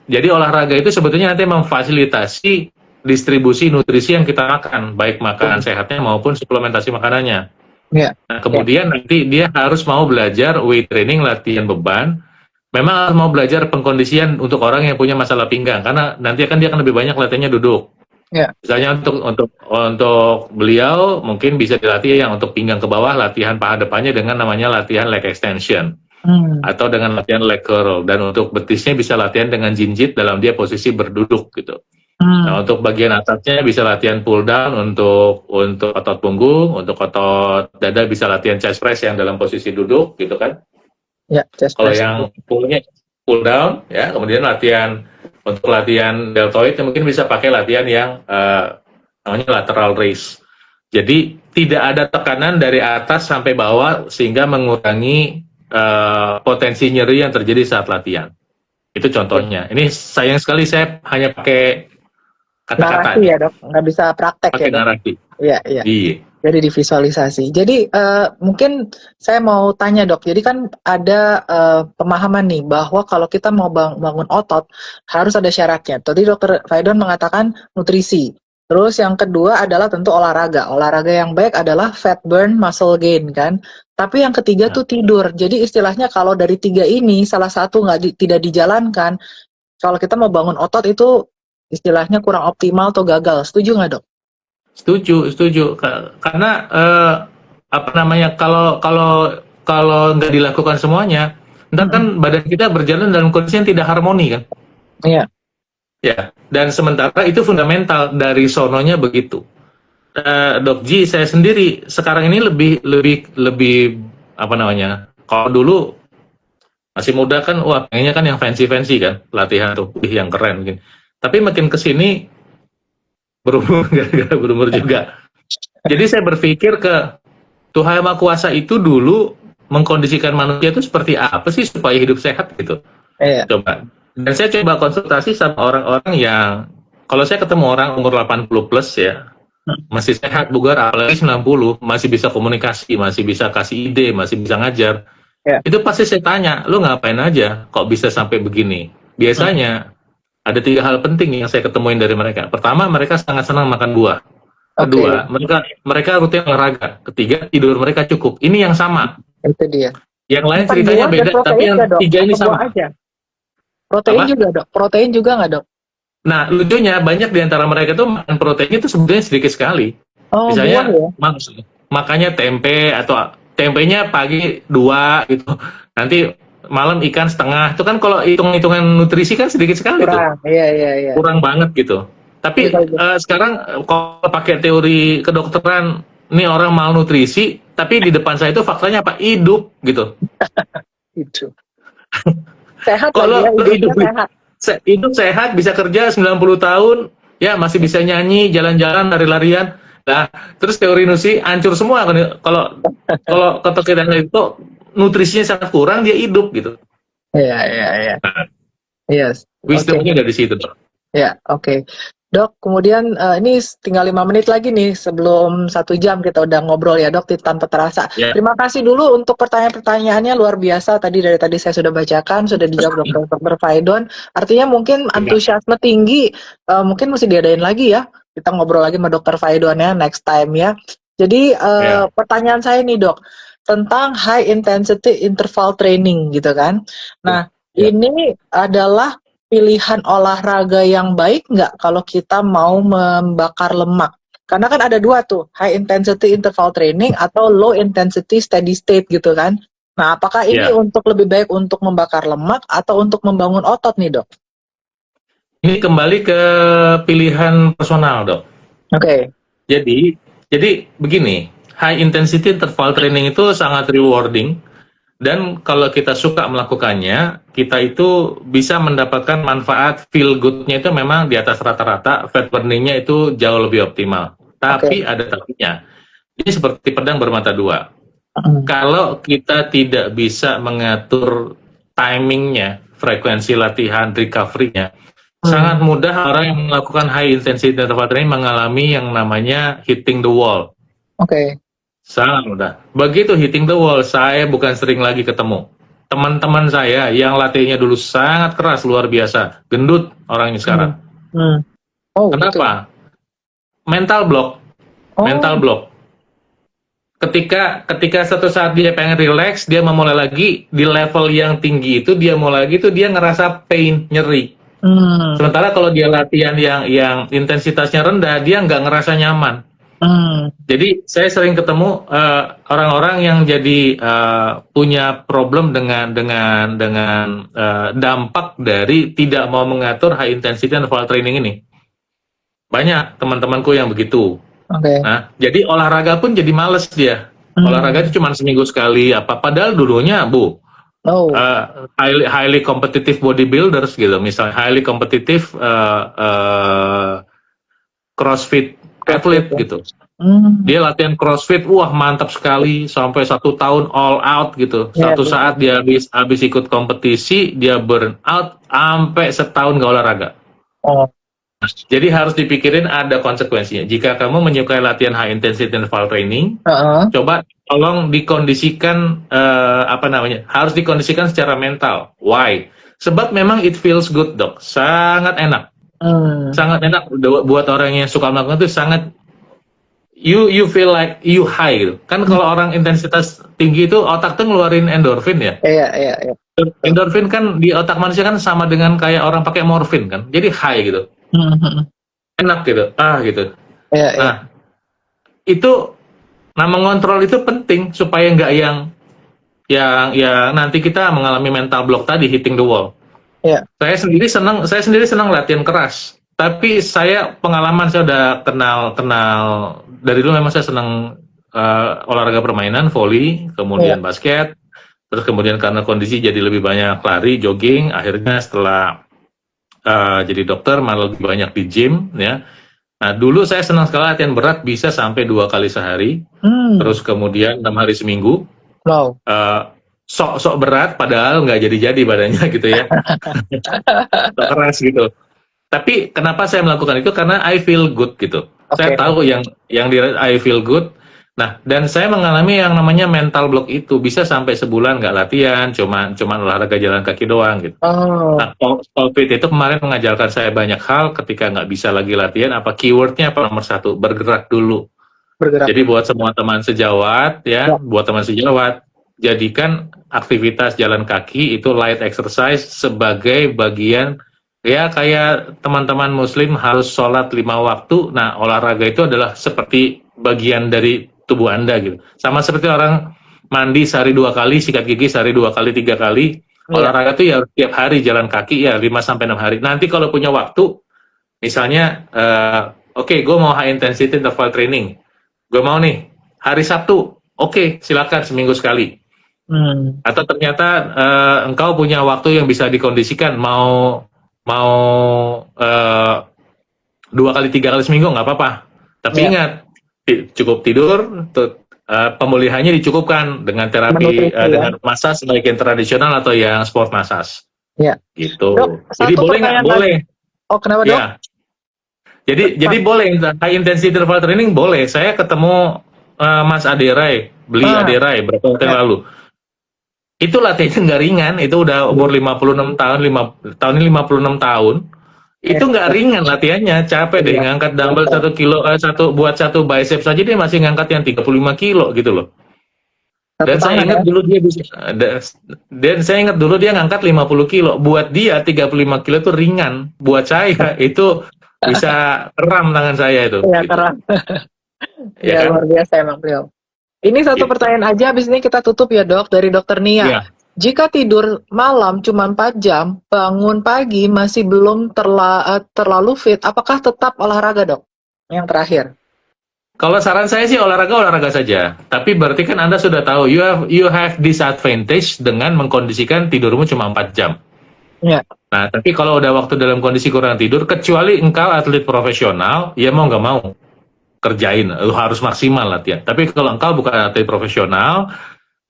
jadi olahraga itu sebetulnya nanti memfasilitasi distribusi nutrisi yang kita makan, baik makanan sehatnya maupun suplementasi makanannya. Ya. Nah, kemudian nanti dia harus mau belajar weight training, latihan beban, memang harus mau belajar pengkondisian untuk orang yang punya masalah pinggang, karena nanti dia akan lebih banyak latihannya duduk. Ya. Misalnya untuk beliau mungkin bisa dilatih yang untuk pinggang ke bawah, latihan paha depannya dengan namanya latihan leg extension Hmm. atau dengan latihan leg curl, dan untuk betisnya bisa latihan dengan jinjit dalam dia posisi berduduk gitu. Hmm. Nah, untuk bagian atasnya bisa latihan pull down untuk otot punggung, untuk otot dada bisa latihan chest press yang dalam posisi duduk gitu kan. Ya, chest Kalau press. yang pullnya pull down ya, kemudian untuk latihan deltoid mungkin bisa pakai latihan yang namanya lateral raise. Jadi tidak ada tekanan dari atas sampai bawah sehingga mengurangi potensi nyeri yang terjadi saat latihan. Itu contohnya. Ini sayang sekali saya hanya pakai kata-kata Narasi nih, ya dok, nggak bisa praktek ya pakai dok. narasi. Iya, iya. Iya. Jadi divisualisasi. Jadi mungkin saya mau tanya dok. Jadi kan ada pemahaman nih bahwa kalau kita mau bangun otot harus ada syaratnya. Tadi dokter Faidon mengatakan nutrisi. Terus yang kedua adalah tentu olahraga. Olahraga yang baik adalah fat burn, muscle gain kan. Tapi yang ketiga Nah, tuh tidur. Jadi istilahnya kalau dari tiga ini salah satu tidak dijalankan, kalau kita mau bangun otot itu istilahnya kurang optimal atau gagal. Setuju nggak dok? setuju, setuju. Karena apa namanya, kalau nggak dilakukan semuanya, ntar Mm-mm. kan badan kita berjalan dalam kondisi yang tidak harmoni kan. Iya. Ya, dan sementara itu fundamental dari sononya begitu. Dok Ji, saya sendiri sekarang ini lebih apa namanya? Kalau dulu masih muda kan, wah pengennya kan yang fancy kan, latihan tuh yang keren mungkin. Tapi makin kesini berumur gara-gara berumur juga. Jadi saya berpikir ke Tuhan Yang Maha Kuasa itu dulu mengkondisikan manusia itu seperti apa sih supaya hidup sehat gitu. Iya. Coba. Dan saya coba konsultasi sama orang-orang yang, kalau saya ketemu orang umur 80 plus ya, masih sehat, bugar, apalagi 90, masih bisa komunikasi, masih bisa kasih ide, masih bisa ngajar. Iya. Itu pasti saya tanya, lu ngapain aja kok bisa sampai begini? Biasanya ada 3 hal penting yang saya ketemuin dari mereka. Pertama, mereka sangat senang makan buah. Oke, Kedua, mereka rutin olahraga. Ketiga, tidur mereka cukup. Ini yang sama. itu dia. Yang lain Makan ceritanya buah dan beda, tapi protein yang nggak dok? tiga ini Atau buah sama. aja? Protein Apa? juga dok? Protein juga nggak dok? Nah, lucunya banyak di antara mereka tuh makan proteinnya itu sebenarnya sedikit sekali. Oh, buah Misalnya ya? makanya tempe, atau tempenya pagi 2 gitu. Nanti malam ikan setengah. Itu kan kalau hitung-hitungan nutrisi kan sedikit sekali tuh. Kurang, iya, iya, iya. Kurang banget gitu. Tapi sekarang kalau pakai teori kedokteran, ini orang malnutrisi, tapi di depan saya itu faktanya apa? Hidup gitu. Itu. Sehat Kalau lagi ya, hidupnya sehat. hidup sehat, bisa kerja 90 tahun, ya masih bisa nyanyi, jalan-jalan, lari-larian. Nah, terus teori nutrisi hancur semua. Kalau kalau keterkaitan itu nutrisinya sangat kurang, dia hidup gitu. Iya, iya, iya. Yes. Oke. Wisdomnya dari situ, Dok. Ya, oke. Dok, kemudian ini tinggal 5 menit lagi nih sebelum 1 jam kita udah ngobrol ya dok, tanpa terasa. Ya. Terima kasih dulu untuk pertanyaan-pertanyaannya, luar biasa. Dari tadi saya sudah bacakan, sudah dijawab Dr. Faidon. Artinya mungkin antusiasme tinggi, mungkin mesti diadain lagi ya. Kita ngobrol lagi sama Dr. Faidon ya, next time ya. Jadi pertanyaan saya nih dok, tentang high intensity interval training gitu kan. Nah, ini adalah pilihan olahraga yang baik nggak kalau kita mau membakar lemak? Karena kan ada dua tuh, high intensity interval training atau low intensity steady state gitu kan. Nah, apakah ini untuk lebih baik untuk membakar lemak atau untuk membangun otot nih dok? Ini kembali ke pilihan personal, Dok. Oke. Jadi begini, high intensity interval training itu sangat rewarding. Dan kalau kita suka melakukannya, kita itu bisa mendapatkan manfaat feel good-nya itu memang di atas rata-rata, fat burning-nya itu jauh lebih optimal. Tapi ada tapinya. Ini seperti pedang bermata dua. Kalau kita tidak bisa mengatur timing-nya, frekuensi latihan, recovery-nya, sangat mudah orang yang melakukan high intensity interval training mengalami yang namanya hitting the wall. Oke. Sangat mudah. Begitu hitting the wall, saya bukan sering lagi ketemu. Teman-teman saya yang latihnya dulu sangat keras, luar biasa. Gendut orangnya sekarang. Oh, kenapa? Gitu. Mental block. Mental block. Ketika satu saat dia pengen relax, dia memulai lagi di level yang tinggi itu, dia mulai lagi itu dia ngerasa pain, nyeri. Sementara kalau dia latihan yang intensitasnya rendah, dia nggak ngerasa nyaman. Jadi saya sering ketemu orang-orang yang jadi punya problem dengan dampak dari tidak mau mengatur high intensity interval training ini. Banyak teman-temanku yang begitu. Nah, jadi olahraga pun jadi males dia. Olahraga itu cuma seminggu sekali. Padahal dulunya highly competitive bodybuilders gitu, misalnya highly competitive CrossFit athlete gitu. Dia latihan CrossFit, wah mantap sekali sampai 1 tahun all out gitu. Satu saat dia habis ikut kompetisi, dia burn out sampai setahun nggak olahraga. Jadi harus dipikirin ada konsekuensinya. Jika kamu menyukai latihan high intensity interval training, coba tolong dikondisikan harus dikondisikan secara mental. Why? Sebab memang it feels good, Dok. Sangat enak. Sangat enak buat orang yang suka melakukan itu, sangat you feel like you high gitu. Kan kalau orang intensitas tinggi itu otak tuh ngeluarin endorfin ya. Iya. Endorfin kan di otak manusia kan sama dengan kayak orang pakai morfin kan. Jadi high gitu. Enak gitu. Gitu. Nah, itu mengontrol itu penting supaya nggak yang nanti kita mengalami mental block tadi, hitting the wall. Saya sendiri senang latihan keras. Tapi pengalaman saya udah kenal dari dulu, memang saya senang olahraga permainan, volley, kemudian basket, terus kemudian karena kondisi jadi lebih banyak lari, jogging, akhirnya setelah jadi dokter malah lebih banyak di gym ya. Nah, dulu saya senang sekali latihan berat, bisa sampai 2 kali sehari, terus kemudian 6 hari seminggu. Sok berat, padahal nggak jadi badannya gitu ya. Sok keras gitu. Tapi kenapa saya melakukan itu? Karena I feel good gitu. Saya tahu yang di I feel good. Nah, dan saya mengalami yang namanya mental block itu bisa sampai sebulan nggak latihan, cuman olahraga jalan kaki doang gitu. Nah, COVID itu kemarin mengajarkan saya banyak hal. Ketika nggak bisa lagi latihan, keywordnya nomor 1, bergerak dulu. Jadi buat semua teman sejawat ya, jadikan aktivitas jalan kaki itu light exercise sebagai bagian. Ya, kayak teman-teman muslim harus sholat 5 waktu, nah olahraga itu adalah seperti bagian dari tubuh Anda gitu. Sama seperti orang mandi sehari 2 kali, sikat gigi sehari 2 kali, 3 kali, olahraga itu ya tiap hari jalan kaki ya 5-6 hari. Nanti kalau punya waktu, misalnya, gue mau high intensity interval training, gue mau nih, hari Sabtu, silakan seminggu sekali. Atau ternyata engkau punya waktu yang bisa dikondisikan, mau 2 kali 3 kali seminggu nggak apa-apa, tapi ingat cukup tidur, pemulihannya dicukupkan dengan terapi dengan massage baik yang tradisional atau yang sport massage. Gitu. Dok, jadi boleh nggak? Boleh. Kenapa dok? Jadi boleh high intensity interval training boleh. Saya ketemu Mas Aderai, Aderai berapa tahun lalu. Itu latihannya nggak ringan, itu udah umur 56 tahun, tahun ini 56 tahun. Itu nggak ringan latihannya, capek deh, ngangkat dumbbell 1 kilo, buat 1 bicep saja dia masih ngangkat yang 35 kilo gitu loh. Dan saya ingat dulu dia bisa, dan saya ingat dulu dia ngangkat 50 kilo, buat dia 35 kilo itu ringan, buat saya itu bisa kram tangan saya itu. Iya, kram. Ya, luar biasa emang beliau. Ini satu pertanyaan aja, habis ini kita tutup ya dok, dari dokter Nia. Jika tidur malam cuma 4 jam, bangun pagi masih belum terlalu fit, apakah tetap olahraga dok? Yang terakhir. Kalau saran saya sih olahraga saja. Tapi berarti kan Anda sudah tahu, you have disadvantage dengan mengkondisikan tidurmu cuma 4 jam. Nah, tapi kalau udah waktu dalam kondisi kurang tidur, kecuali engkau atlet profesional, ya mau nggak mau kerjain, lu harus maksimal latihan. Tapi kalau engkau bukan atlet profesional,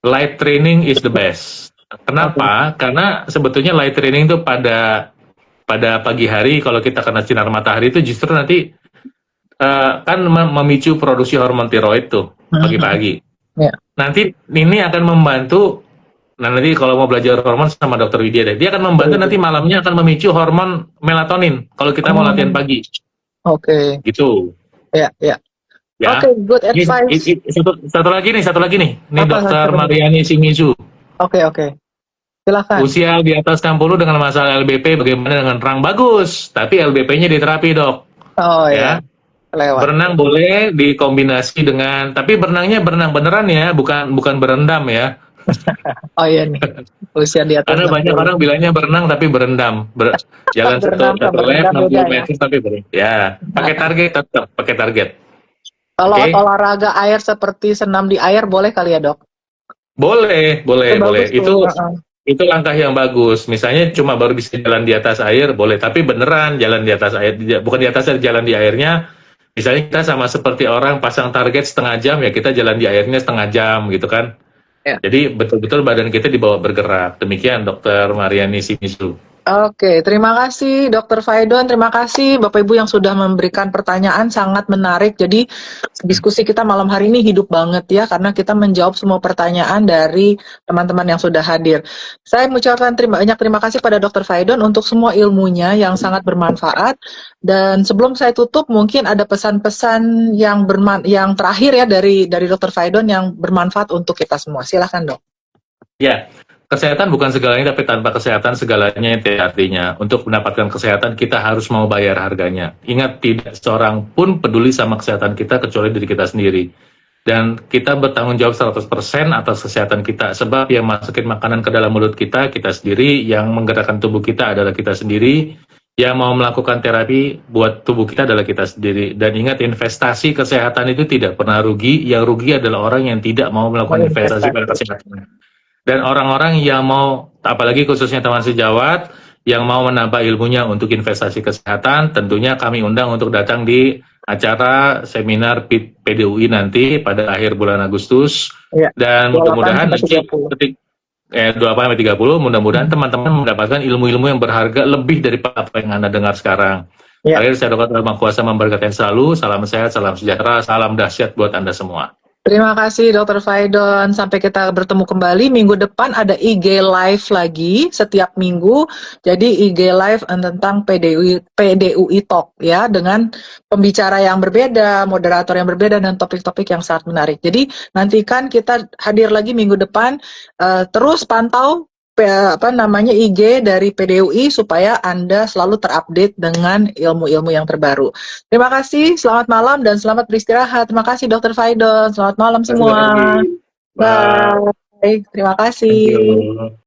light training is the best. Kenapa? Karena sebetulnya light training itu pada pagi hari, kalau kita kena sinar matahari itu justru nanti kan memicu produksi hormon tiroid tuh pagi-pagi. Nanti ini akan membantu. Nah, nanti kalau mau belajar hormon sama dokter Widya deh, dia akan membantu nanti malamnya akan memicu hormon melatonin kalau kita mau latihan pagi. Gitu. Ya. Good advice. Satu lagi nih. Ini Dokter Mariani Shimizu. Oke. Silakan. Usia di atas 60 dengan masalah LBP bagaimana dengan renang? Bagus, tapi LBP-nya diterapi, Dok. Oh ya, Ya. lewat. Berenang boleh dikombinasi dengan, tapi berenangnya berenang beneran ya, bukan berendam ya. Oh iya nih, usia di atas Karena banyak 60. orang bilangnya berenang tapi berendam. Jalan Berenang satu sama lap berendam 60 beda ya. meter tapi berendam. Ya, pakai target tetap, pakai target. Kalau Oke. olahraga air seperti senam di air boleh kali ya, Dok? Boleh, Itu boleh, boleh. bagus tuh. Itu langkah yang bagus. Misalnya cuma baru bisa jalan di atas air, boleh. Tapi beneran jalan di atas air, bukan di atas air, jalan di airnya. Misalnya kita sama seperti orang pasang target setengah jam, ya kita jalan di airnya setengah jam gitu kan. Ya. Jadi betul-betul badan kita dibawa bergerak. Demikian Dokter Mariani Simisu. Oke, terima kasih Dokter Faidon, terima kasih Bapak Ibu yang sudah memberikan pertanyaan, sangat menarik. Jadi diskusi kita malam hari ini hidup banget ya, karena kita menjawab semua pertanyaan dari teman-teman yang sudah hadir. Saya mengucapkan banyak terima kasih pada Dokter Faidon untuk semua ilmunya yang sangat bermanfaat. Dan sebelum saya tutup, mungkin ada pesan-pesan yang terakhir ya dari Dokter Faidon yang bermanfaat untuk kita semua. Silahkan, Dok. Ya, kesehatan bukan segalanya, tapi tanpa kesehatan segalanya, itu artinya. Untuk mendapatkan kesehatan, kita harus mau bayar harganya. Ingat, tidak seorang pun peduli sama kesehatan kita, kecuali diri kita sendiri. Dan kita bertanggung jawab 100% atas kesehatan kita. Sebab yang masukin makanan ke dalam mulut kita sendiri. Yang menggerakkan tubuh kita adalah kita sendiri. Yang mau melakukan terapi buat tubuh kita adalah kita sendiri. Dan ingat, investasi kesehatan itu tidak pernah rugi. Yang rugi adalah orang yang tidak mau melakukan investasi pada kesehatan. Dan orang-orang yang mau, apalagi khususnya teman sejawat, yang mau menambah ilmunya untuk investasi kesehatan, tentunya kami undang untuk datang di acara seminar PDUI nanti pada akhir bulan Agustus. Ya, Dan mudah-mudahan 28-30. 28-30, mudah-mudahan teman-teman mendapatkan ilmu-ilmu yang berharga lebih daripada apa yang Anda dengar sekarang. Ya. Akhir saya doakan Tuhan Maha Kuasa memberkati selalu, salam sehat, salam sejahtera, salam dahsyat buat Anda semua. Terima kasih Dr. Faidon. Sampai kita bertemu kembali minggu depan, ada IG Live lagi setiap minggu. Jadi IG Live tentang PDUI Talk ya, dengan pembicara yang berbeda, moderator yang berbeda, dan topik-topik yang sangat menarik. Jadi nantikan kita hadir lagi minggu depan. Terus pantau IG dari PDUI supaya Anda selalu terupdate dengan ilmu-ilmu yang terbaru. Terima kasih, selamat malam dan selamat beristirahat. Terima kasih Dr. Faidon. Selamat malam semua. Bye. Terima kasih.